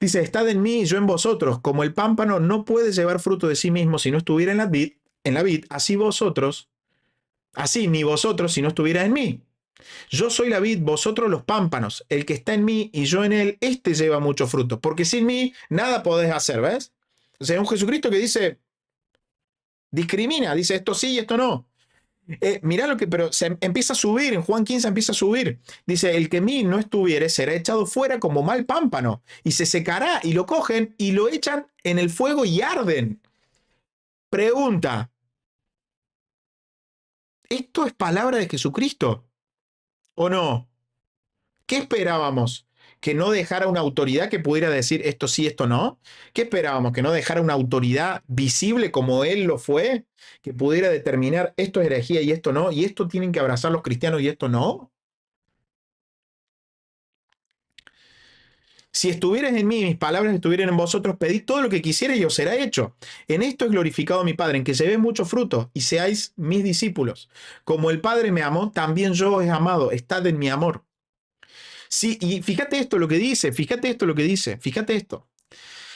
Dice, estad en mí y yo en vosotros. Como el pámpano no puede llevar fruto de sí mismo si no estuviera en la vid, así ni vosotros si no estuviera en mí. Yo soy la vid, vosotros los pámpanos. El que está en mí y yo en él, este lleva mucho fruto. Porque sin mí nada podés hacer, ¿ves? O sea, un Jesucristo que discrimina, dice esto sí y esto no. Mirá pero se empieza a subir, en Juan 15 empieza a subir. Dice, el que en mí no estuviere será echado fuera como mal pámpano y se secará y lo cogen y lo echan en el fuego y arden. Pregunta, ¿esto es palabra de Jesucristo o no? ¿Qué esperábamos? ¿Que no dejara una autoridad que pudiera decir esto sí, esto no? ¿Qué esperábamos? ¿Que no dejara una autoridad visible como él lo fue? ¿Que pudiera determinar esto es herejía y esto no? ¿Y esto tienen que abrazar los cristianos y esto no? Si estuvierais en mí y mis palabras estuvieran en vosotros, pedid todo lo que quisierais y os será hecho. En esto es glorificado mi Padre, en que llevéis mucho fruto y seáis mis discípulos. Como el Padre me amó, también yo os he amado. Estad en mi amor. Sí, y fíjate esto lo que dice.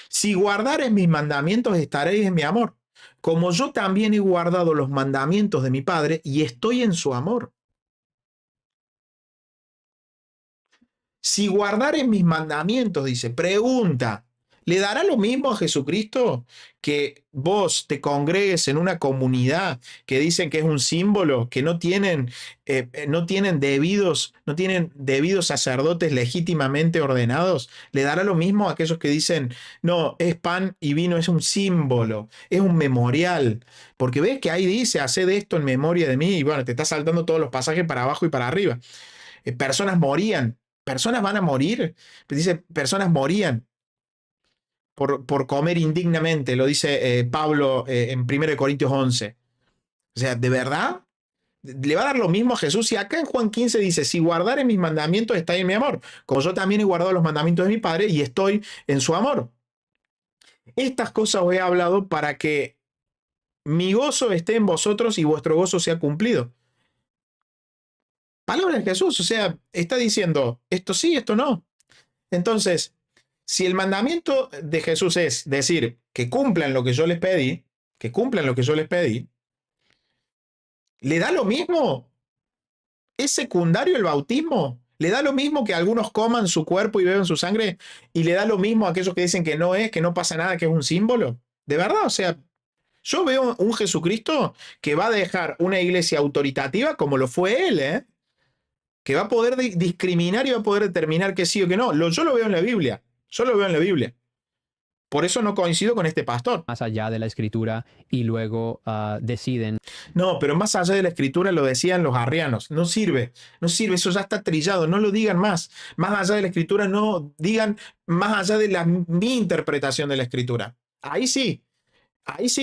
Si guardares mis mandamientos, estaréis en mi amor, como yo también he guardado los mandamientos de mi Padre y estoy en su amor. Si guardares mis mandamientos, dice, pregunta, ¿le dará lo mismo a Jesucristo que vos te congregues en una comunidad que dicen que es un símbolo, que no tienen debidos sacerdotes legítimamente ordenados? ¿Le dará lo mismo a aquellos que dicen, no, es pan y vino, es un símbolo, es un memorial? Porque ves que ahí dice, haced esto en memoria de mí, y bueno, te está saltando todos los pasajes para abajo y para arriba. Personas morían. Personas van a morir. Dice, personas morían por comer indignamente, lo dice Pablo en 1 Corintios 11. O sea, ¿de verdad? ¿Le va a dar lo mismo a Jesús? Y acá en Juan 15 dice, si guardare mis mandamientos, estáis en mi amor, como yo también he guardado los mandamientos de mi Padre y estoy en su amor. Estas cosas os he hablado para que mi gozo esté en vosotros y vuestro gozo sea cumplido. Palabra de Jesús, o sea, está diciendo esto sí, esto no. Entonces, si el mandamiento de Jesús es decir que cumplan lo que yo les pedí, ¿le da lo mismo ¿Es secundario el bautismo? ¿Le da lo mismo que algunos coman su cuerpo y beban su sangre? ¿Y le da lo mismo a aquellos que dicen que no es, que no pasa nada, que es un símbolo? ¿De verdad? O sea, yo veo un Jesucristo que va a dejar una iglesia autoritativa como lo fue él, ¿eh? Que va a poder discriminar y va a poder determinar que sí o que no. Yo lo veo en la Biblia. Yo lo veo en la Biblia. Por eso no coincido con este pastor. Más allá de la escritura y luego deciden. No, pero más allá de la escritura lo decían los arrianos. No sirve, no sirve, eso ya está trillado, no lo digan más. Más allá de la escritura, no digan más allá de mi interpretación de la escritura. Ahí sí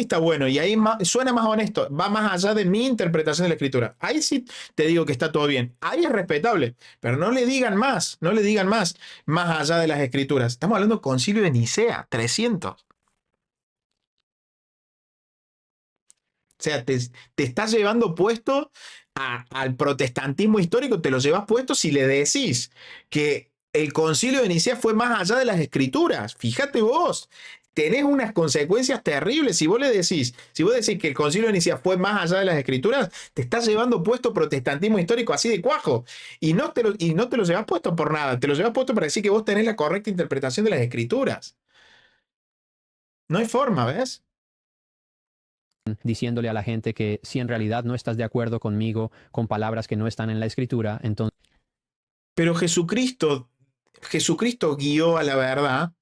está bueno y ahí suena más honesto, va más allá de mi interpretación de la escritura. Ahí sí te digo que está todo bien. Ahí es respetable, pero no le digan más, más allá de las escrituras. Estamos hablando del Concilio de Nicea, 300. O sea, te estás llevando puesto al protestantismo histórico, te lo llevas puesto si le decís que el Concilio de Nicea fue más allá de las escrituras. Fíjate vos. Tenés unas consecuencias terribles. Si vos decís que el Concilio de Nicea fue más allá de las escrituras, te estás llevando puesto protestantismo histórico así de cuajo. Y no te lo llevas puesto por nada. Te lo llevas puesto para decir que vos tenés la correcta interpretación de las escrituras. No hay forma, ¿ves? Diciéndole a la gente que si en realidad no estás de acuerdo conmigo con palabras que no están en la escritura, entonces... Pero Jesucristo guió a la verdad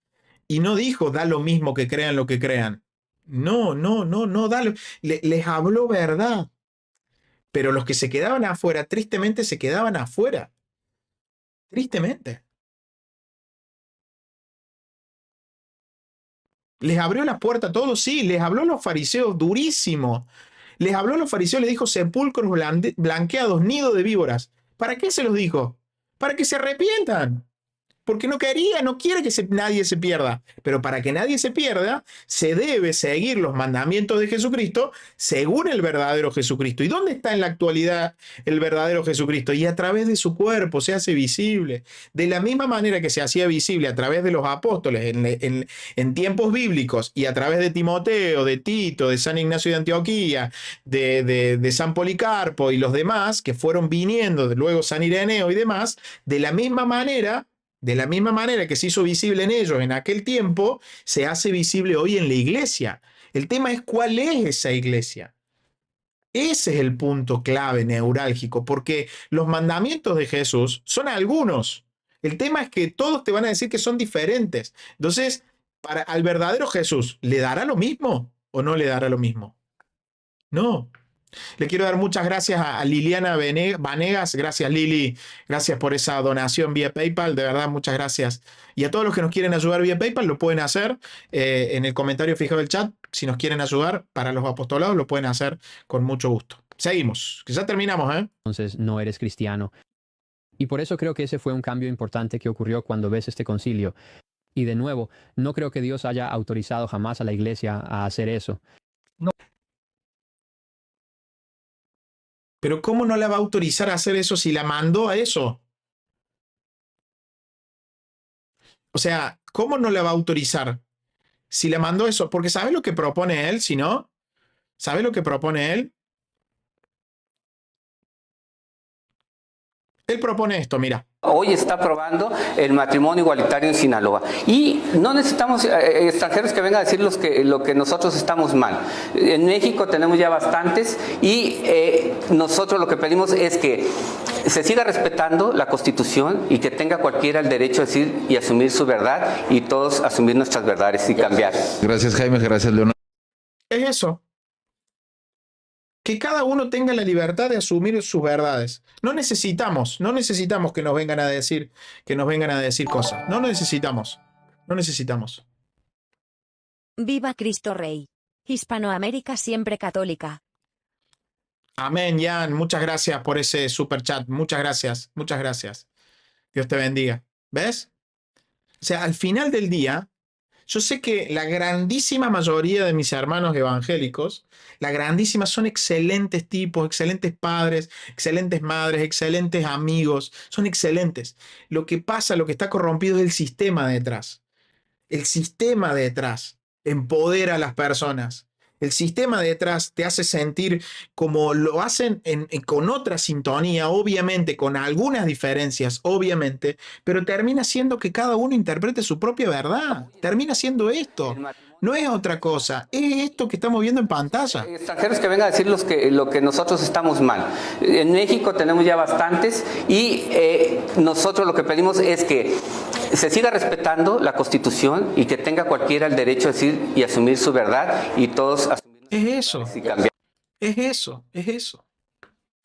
y no dijo, da lo mismo que crean lo que crean. No, les habló verdad. Pero los que se quedaban afuera, tristemente se quedaban afuera. Tristemente. Les abrió la puerta a todos, sí, les habló a los fariseos durísimo. Les habló a los fariseos, les dijo sepulcros blanqueados, nido de víboras. ¿Para qué se los dijo? Para que se arrepientan. Porque no quiere que nadie se pierda. Pero para que nadie se pierda, se debe seguir los mandamientos de Jesucristo según el verdadero Jesucristo. ¿Y dónde está en la actualidad el verdadero Jesucristo? Y a través de su cuerpo se hace visible. De la misma manera que se hacía visible a través de los apóstoles en tiempos bíblicos y a través de Timoteo, de Tito, de San Ignacio de Antioquía, de San Policarpo y los demás que fueron viniendo, luego San Ireneo y demás, de la misma manera que se hizo visible en ellos en aquel tiempo, se hace visible hoy en la iglesia. El tema es cuál es esa iglesia. Ese es el punto clave, neurálgico, porque los mandamientos de Jesús son algunos. El tema es que todos te van a decir que son diferentes. Entonces, al verdadero Jesús, ¿le dará lo mismo o no le dará lo mismo? No. Le quiero dar muchas gracias a Liliana Vanegas. Gracias, Lili. Gracias por esa donación vía PayPal. De verdad, muchas gracias. Y a todos los que nos quieren ayudar vía PayPal, lo pueden hacer en el comentario fijado del chat. Si nos quieren ayudar para los apostolados, lo pueden hacer con mucho gusto. Seguimos, que ya terminamos, ¿eh? Entonces no eres cristiano. Y por eso creo que ese fue un cambio importante que ocurrió cuando ves este concilio. Y de nuevo, no creo que Dios haya autorizado jamás a la iglesia a hacer eso. No. Pero ¿cómo no la va a autorizar a hacer eso si la mandó a eso? O sea, ¿cómo no la va a autorizar si la mandó a eso? Porque ¿sabe lo que propone él? Si no, ¿sabe lo que propone él? Él propone esto, mira. Hoy está aprobando el matrimonio igualitario en Sinaloa. Y no necesitamos extranjeros que vengan a decir lo que nosotros estamos mal. En México tenemos ya bastantes y nosotros lo que pedimos es que se siga respetando la Constitución y que tenga cualquiera el derecho a decir y asumir su verdad y todos asumir nuestras verdades y cambiar. Gracias, Jaime. Gracias, Leonardo. Es eso. Que cada uno tenga la libertad de asumir sus verdades. No necesitamos que nos vengan a decir cosas. No necesitamos. Viva Cristo Rey. Hispanoamérica siempre católica. Amén, Jan. Muchas gracias por ese super chat. Muchas gracias. Dios te bendiga. ¿Ves? O sea, al final del día, yo sé que la grandísima mayoría de mis hermanos evangélicos, son excelentes tipos, excelentes padres, excelentes madres, excelentes amigos, son excelentes. Lo que está corrompido es el sistema detrás. El sistema detrás empodera a las personas El sistema detrás te hace sentir como lo hacen con otra sintonía, obviamente, con algunas diferencias, obviamente, pero termina siendo que cada uno interprete su propia verdad. Termina siendo esto. No es otra cosa, es esto que estamos viendo en pantalla. Extranjeros que vengan a decir lo que nosotros estamos mal. En México tenemos ya bastantes y nosotros lo que pedimos es que se siga respetando la Constitución y que tenga cualquiera el derecho a decir y asumir su verdad y todos asumir. Es eso, es eso, es eso.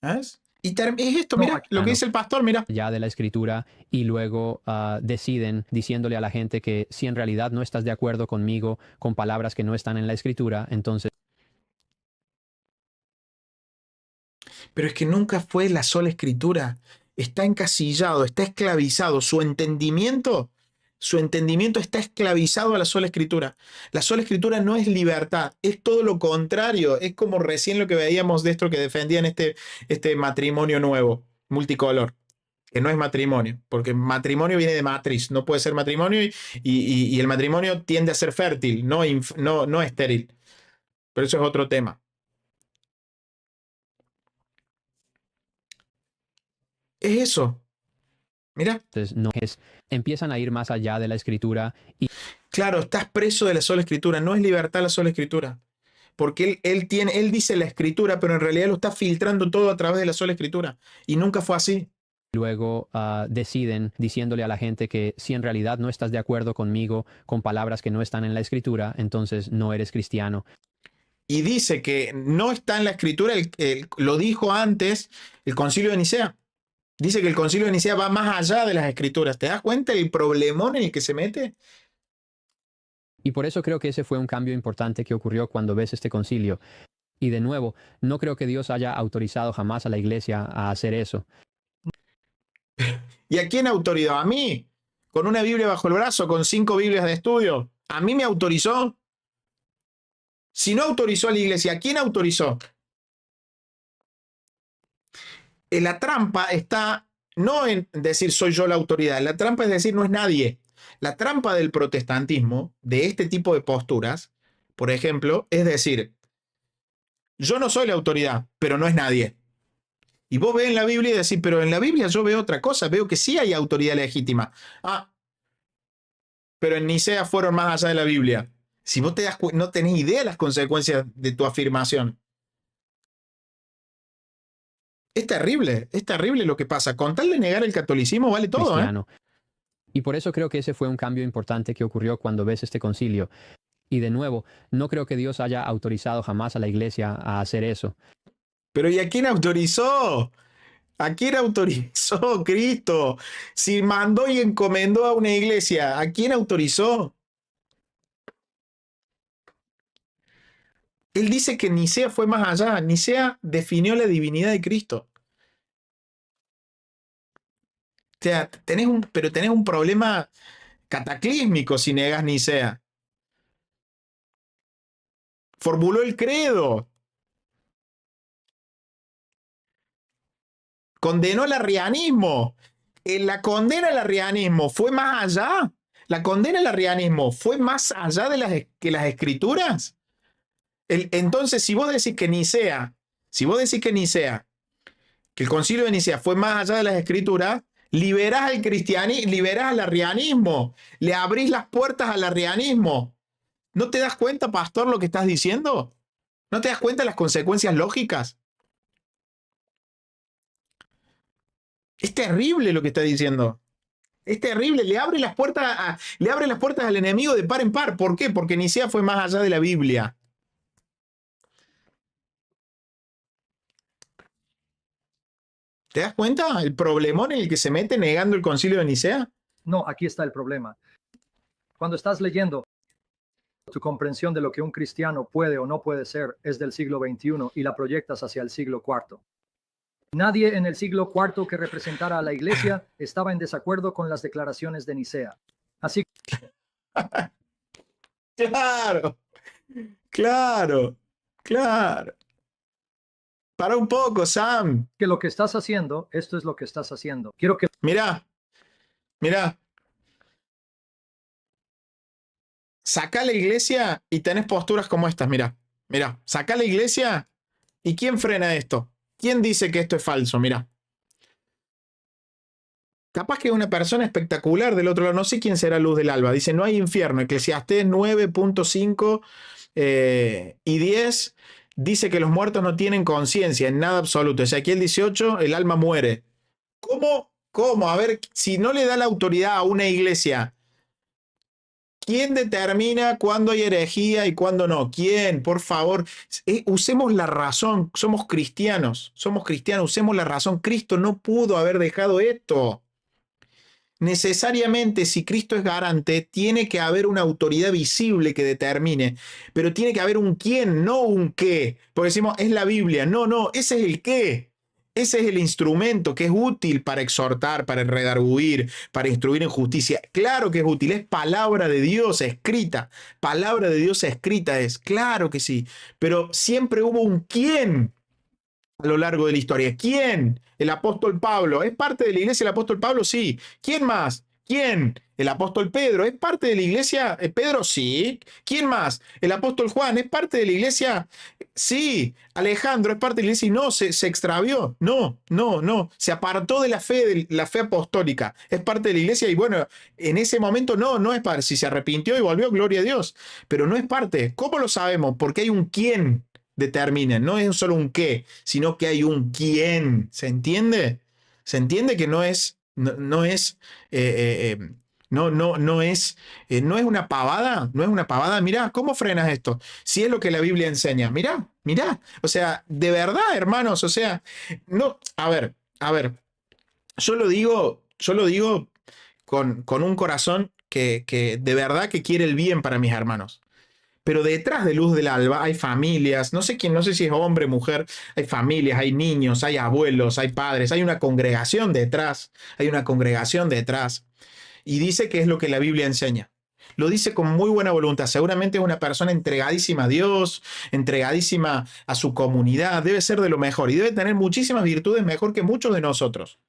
¿Ves? Y es esto, mira, lo que dice el pastor, mira. Ya de la escritura y luego deciden diciéndole a la gente que si en realidad no estás de acuerdo conmigo con palabras que no están en la escritura, entonces... Pero es que nunca fue la sola escritura. Está encasillado, está esclavizado. Su entendimiento está esclavizado a la sola escritura. La sola escritura no es libertad, es todo lo contrario. Es como recién lo que veíamos de esto que defendían este matrimonio nuevo, multicolor, que no es matrimonio, porque matrimonio viene de matriz, no puede ser matrimonio y el matrimonio tiende a ser fértil, no estéril. Pero eso es otro tema. Es eso. Mira. Entonces, no es, empiezan a ir más allá de la escritura. Y... Claro, estás preso de la sola escritura. No es libertad la sola escritura. Porque él dice la escritura, pero en realidad lo está filtrando todo a través de la sola escritura. Y nunca fue así. Luego deciden diciéndole a la gente que si en realidad no estás de acuerdo conmigo con palabras que no están en la escritura, entonces no eres cristiano. Y dice que no está en la escritura, lo dijo antes el Concilio de Nicea. Dice que el Concilio de Nicea va más allá de las escrituras. ¿Te das cuenta el problemón en el que se mete? Y por eso creo que ese fue un cambio importante que ocurrió cuando ves este concilio. Y de nuevo, no creo que Dios haya autorizado jamás a la iglesia a hacer eso. ¿Y a quién autorizó? ¿A mí? ¿Con una Biblia bajo el brazo? ¿Con 5 Biblias de estudio? ¿A mí me autorizó? Si no autorizó a la iglesia, ¿a quién autorizó? La trampa está no en decir soy yo la autoridad, la trampa es decir no es nadie. La trampa del protestantismo, de este tipo de posturas, por ejemplo, es decir, yo no soy la autoridad, pero no es nadie. Y vos ves en la Biblia y decís, pero en la Biblia yo veo otra cosa, veo que sí hay autoridad legítima. Ah, pero en Nicea fueron más allá de la Biblia. Si vos no tenés idea de las consecuencias de tu afirmación. Es terrible lo que pasa. Con tal de negar el catolicismo vale todo, cristiano. Y por eso creo que ese fue un cambio importante que ocurrió cuando ves este concilio. Y de nuevo, no creo que Dios haya autorizado jamás a la iglesia a hacer eso. Pero ¿y a quién autorizó? ¿A quién autorizó Cristo? Si mandó y encomendó a una iglesia, ¿a quién autorizó? Él dice que Nicea fue más allá. Nicea definió la divinidad de Cristo. O sea, tenés un problema cataclísmico si negas Nicea. Formuló el credo. Condenó el arrianismo. La condena al arrianismo fue más allá. La condena al arrianismo fue más allá de que las escrituras. Entonces, si vos decís que Nicea, que el concilio de Nicea fue más allá de las escrituras, liberás al cristianismo, liberás al arrianismo, le abrís las puertas al arrianismo. ¿No te das cuenta, pastor, lo que estás diciendo? ¿No te das cuenta de las consecuencias lógicas? Es terrible lo que está diciendo. Es terrible, le abre las puertas al enemigo de par en par. ¿Por qué? Porque Nicea fue más allá de la Biblia. ¿Te das cuenta el problemón en el que se mete negando el concilio de Nicea? No, aquí está el problema. Cuando estás leyendo, tu comprensión de lo que un cristiano puede o no puede ser es del siglo XXI y la proyectas hacia el siglo IV. Nadie en el siglo IV que representara a la iglesia estaba en desacuerdo con las declaraciones de Nicea. Así Claro. Para un poco, Sam. Que lo que estás haciendo, esto es lo que estás haciendo. Quiero que... Mira. Saca la iglesia y tenés posturas como estas, mira. Mirá, saca la iglesia. ¿Y quién frena esto? ¿Quién dice que esto es falso? Mirá. Capaz que es una persona espectacular del otro lado. No sé quién será Luz del Alba. Dice, no hay infierno. Eclesiastés 9.5 y 10 dice que los muertos no tienen conciencia en nada absoluto. Ezequiel 18, el alma muere. ¿Cómo? ¿Cómo? A ver, si no le da la autoridad a una iglesia, ¿quién determina cuándo hay herejía y cuándo no? ¿Quién? Por favor, usemos la razón. Somos cristianos, usemos la razón. Cristo no pudo haber dejado esto. Necesariamente, si Cristo es garante, tiene que haber una autoridad visible que determine, pero tiene que haber un quién, no un qué. Porque decimos, es la Biblia. No, no, ese es el qué. Ese es el instrumento que es útil para exhortar, para redarguir, para instruir en justicia. Claro que es útil, es palabra de Dios escrita. Palabra de Dios escrita es, claro que sí. Pero siempre hubo un quién a lo largo de la historia. ¿Quién? El apóstol Pablo. ¿Es parte de la iglesia el apóstol Pablo? Sí. ¿Quién más? ¿Quién? El apóstol Pedro. ¿Es parte de la iglesia Pedro? Sí. ¿Quién más? El apóstol Juan. ¿Es parte de la iglesia? Sí. Alejandro es parte de la iglesia y no, se extravió. No, no, no. Se apartó de la fe apostólica. Es parte de la iglesia y bueno, en ese momento no es parte. Si se arrepintió y volvió, gloria a Dios. Pero no es parte. ¿Cómo lo sabemos? Porque hay un quién determina. No es solo un qué, sino que hay un quién. ¿Se entiende? ¿Se entiende que no es no es no es una pavada? No es una pavada. Mirá, ¿cómo frenas esto? Si es lo que la Biblia enseña. Mirá, mirá. O sea, de verdad, hermanos, o sea, no, a ver, yo lo digo con un corazón que de verdad que quiere el bien para mis hermanos. Pero detrás de Luz del Alba hay familias, no sé si es hombre, mujer, hay familias, hay niños, hay abuelos, hay padres, hay una congregación detrás, y dice que es lo que la Biblia enseña. Lo dice con muy buena voluntad, seguramente es una persona entregadísima a Dios, entregadísima a su comunidad, debe ser de lo mejor y debe tener muchísimas virtudes mejor que muchos de nosotros.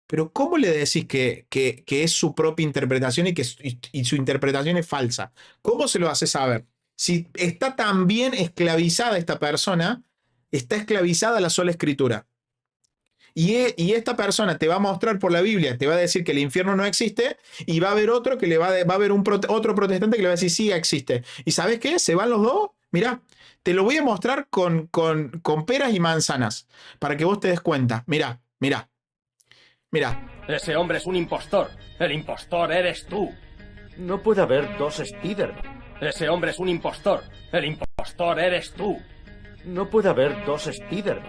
Pero ¿cómo le decís que es su propia interpretación y su interpretación es falsa? ¿Cómo se lo hace saber? Si está tan bien esclavizada esta persona, está esclavizada a la sola escritura. Y esta persona te va a mostrar por la Biblia, te va a decir que el infierno no existe y va a haber otro que va a haber otro protestante que le va a decir sí existe. ¿Y sabes qué? Se van los dos. Mirá, te lo voy a mostrar con peras y manzanas para que vos te des cuenta. Mirá. Ese hombre es un impostor. El impostor eres tú. No puede haber dos Spider-Man. Ese hombre es un impostor. El impostor eres tú. No puede haber dos Spider-Man.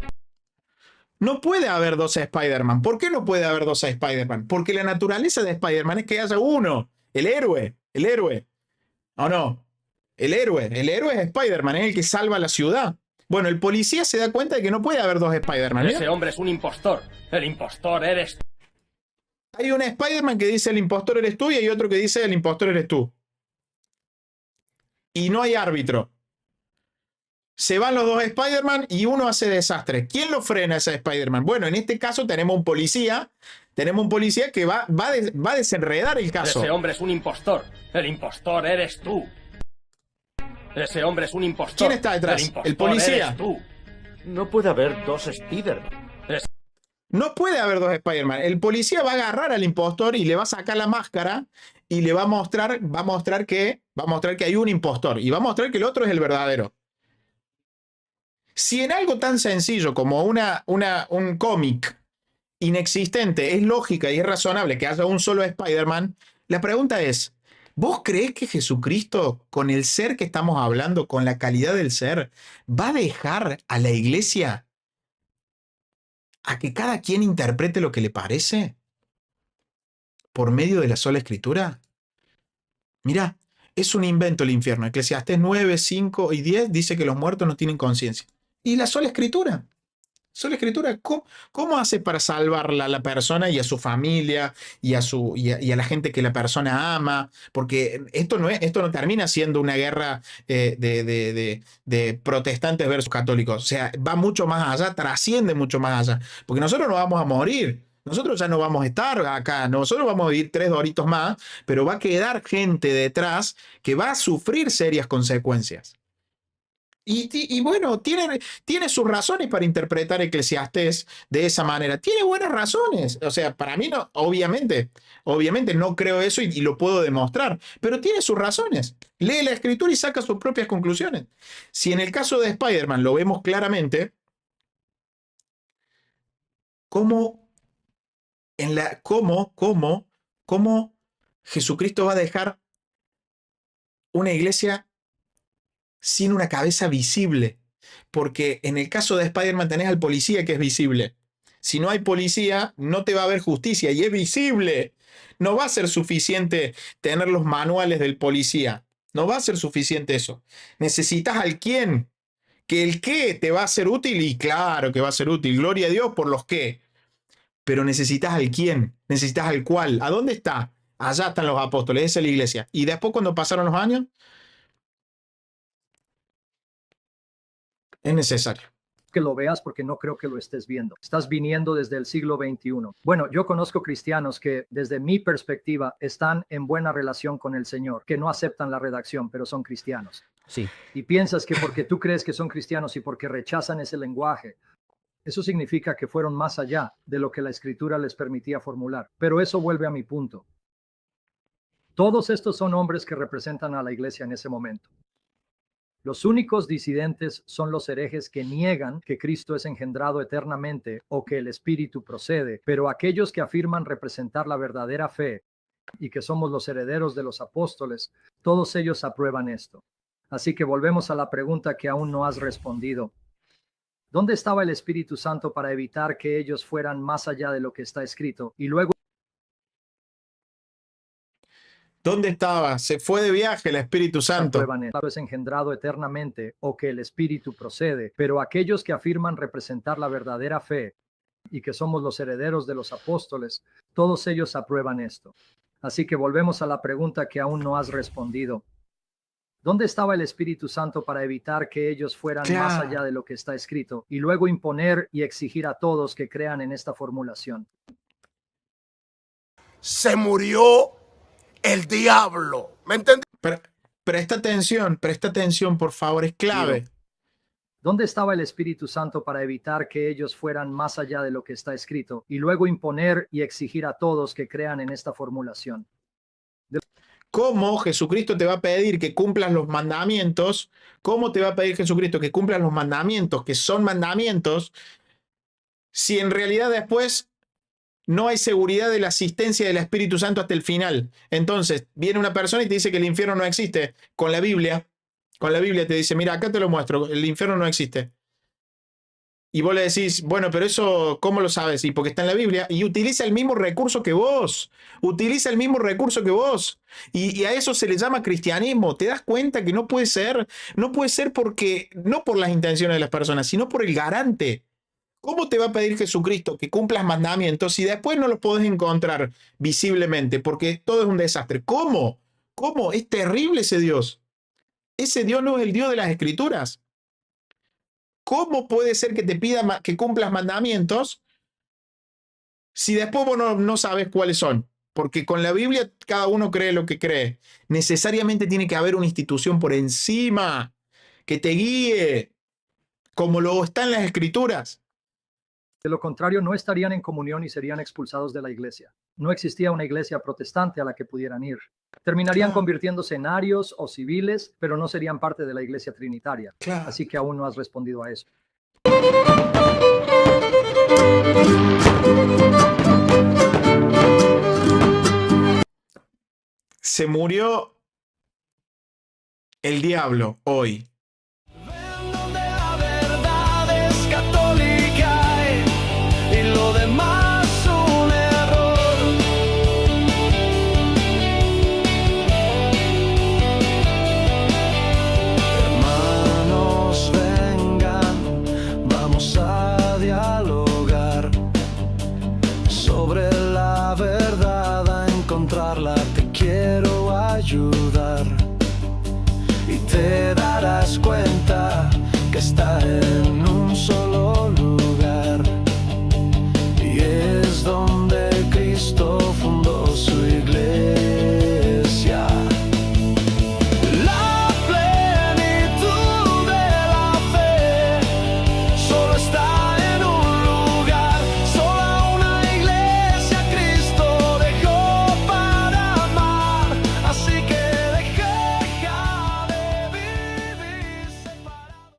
No puede haber dos Spider-Man. ¿Por qué no puede haber dos Spider-Man? Porque la naturaleza de Spider-Man es que haya uno. El héroe. ¿O no? El héroe es Spider-Man, es el que salva la ciudad. Bueno, el policía se da cuenta de que no puede haber dos Spider-Man. Ese hombre es un impostor. El impostor eres tú. Hay un Spider-Man que dice el impostor eres tú y hay otro que dice el impostor eres tú. Y no hay árbitro. Se van los dos Spider-Man y uno hace desastre. ¿Quién lo frena a ese Spider-Man? Bueno, en este caso tenemos un policía que va a desenredar el caso. Ese hombre es un impostor. El impostor eres tú. Ese hombre es un impostor. ¿Quién está detrás? El policía. Eres tú. No puede haber dos Spider-Man. No puede haber dos Spider-Man. El policía va a agarrar al impostor y le va a sacar la máscara y le va a mostrar que hay un impostor y va a mostrar que el otro es el verdadero. Si en algo tan sencillo como un cómic inexistente es lógica y es razonable que haya un solo Spider-Man, la pregunta es, ¿vos creés que Jesucristo, con el ser que estamos hablando, con la calidad del ser, va a dejar a la iglesia a que cada quien interprete lo que le parece por medio de la sola escritura? Mirá, es un invento el infierno. Eclesiastés 9, 5 y 10 dice que los muertos no tienen conciencia. ¿Y la sola escritura? Sola escritura, ¿cómo hace para salvarla a la persona y a su familia y a la gente que la persona ama? Porque esto no termina siendo una guerra de protestantes versus católicos. O sea, va mucho más allá, trasciende mucho más allá. Porque nosotros no vamos a morir. Nosotros ya no vamos a estar acá, nosotros vamos a vivir 3 doritos más, pero va a quedar gente detrás que va a sufrir serias consecuencias. Y bueno, tiene sus razones para interpretar Eclesiastés de esa manera. Tiene buenas razones. O sea, para mí no, obviamente no creo eso y lo puedo demostrar, pero tiene sus razones. Lee la escritura y saca sus propias conclusiones. Si en el caso de Spider-Man lo vemos claramente, cómo Jesucristo va a dejar una iglesia sin una cabeza visible. Porque en el caso de Spider-Man tenés al policía que es visible. Si no hay policía, no te va a haber justicia y es visible. No va a ser suficiente tener los manuales del policía. No va a ser suficiente eso. Necesitas al quién. Que el qué te va a ser útil y claro que va a ser útil. Gloria a Dios por los qué. Pero necesitas al quién. Necesitas al cuál. ¿A dónde está? Allá están los apóstoles. Esa es la iglesia. Y después cuando pasaron los años, es necesario que lo veas porque no creo que lo estés viendo. Estás viniendo desde el siglo XXI. Bueno, yo conozco cristianos que desde mi perspectiva están en buena relación con el Señor, que no aceptan la redacción, pero son cristianos. Sí. Y piensas que porque tú crees que son cristianos y porque rechazan ese lenguaje, eso significa que fueron más allá de lo que la Escritura les permitía formular. Pero eso vuelve a mi punto. Todos estos son hombres que representan a la iglesia en ese momento. Los únicos disidentes son los herejes que niegan que Cristo es engendrado eternamente o que el Espíritu procede, pero aquellos que afirman representar la verdadera fe y que somos los herederos de los apóstoles, todos ellos aprueban esto. Así que volvemos a la pregunta que aún no has respondido. ¿Dónde estaba el Espíritu Santo para evitar que ellos fueran más allá de lo que está escrito? Y luego, ¿dónde estaba? Se fue de viaje el Espíritu Santo. Es engendrado eternamente o que el Espíritu procede, pero aquellos que afirman representar la verdadera fe y que somos los herederos de los apóstoles, todos ellos aprueban esto. Así que volvemos a la pregunta que aún no has respondido. ¿Dónde estaba el Espíritu Santo para evitar que ellos fueran más allá de lo que está escrito y luego imponer y exigir a todos que crean en esta formulación? Se murió el diablo. ¿Me entendí? Presta atención, por favor, es clave. ¿Dónde estaba el Espíritu Santo para evitar que ellos fueran más allá de lo que está escrito y luego imponer y exigir a todos que crean en esta formulación? ¿Cómo Jesucristo te va a pedir que cumplas los mandamientos? ¿Cómo te va a pedir Jesucristo que cumplas los mandamientos, que son mandamientos, si en realidad después no hay seguridad de la asistencia del Espíritu Santo hasta el final? Entonces, viene una persona y te dice que el infierno no existe. Con la Biblia te dice, mira, acá te lo muestro, el infierno no existe. Y vos le decís, bueno, pero eso, ¿cómo lo sabes? Y porque está en la Biblia. Y utiliza el mismo recurso que vos. Y a eso se le llama cristianismo. ¿Te das cuenta que no puede ser? No puede ser porque, no por las intenciones de las personas, sino por el garante. ¿Cómo te va a pedir Jesucristo que cumplas mandamientos si después no los podés encontrar visiblemente? Porque todo es un desastre. ¿Cómo? Es terrible ese Dios. Ese Dios no es el Dios de las Escrituras. ¿Cómo puede ser que te pida que cumplas mandamientos si después vos no sabes cuáles son? Porque con la Biblia cada uno cree lo que cree. Necesariamente tiene que haber una institución por encima que te guíe, como lo está en las Escrituras. De lo contrario, no estarían en comunión y serían expulsados de la iglesia. No existía una iglesia protestante a la que pudieran ir. Terminarían convirtiéndose en arios o civiles, pero no serían parte de la iglesia trinitaria. Así que aún no has respondido a eso. Se murió el diablo hoy. Y te darás cuenta que está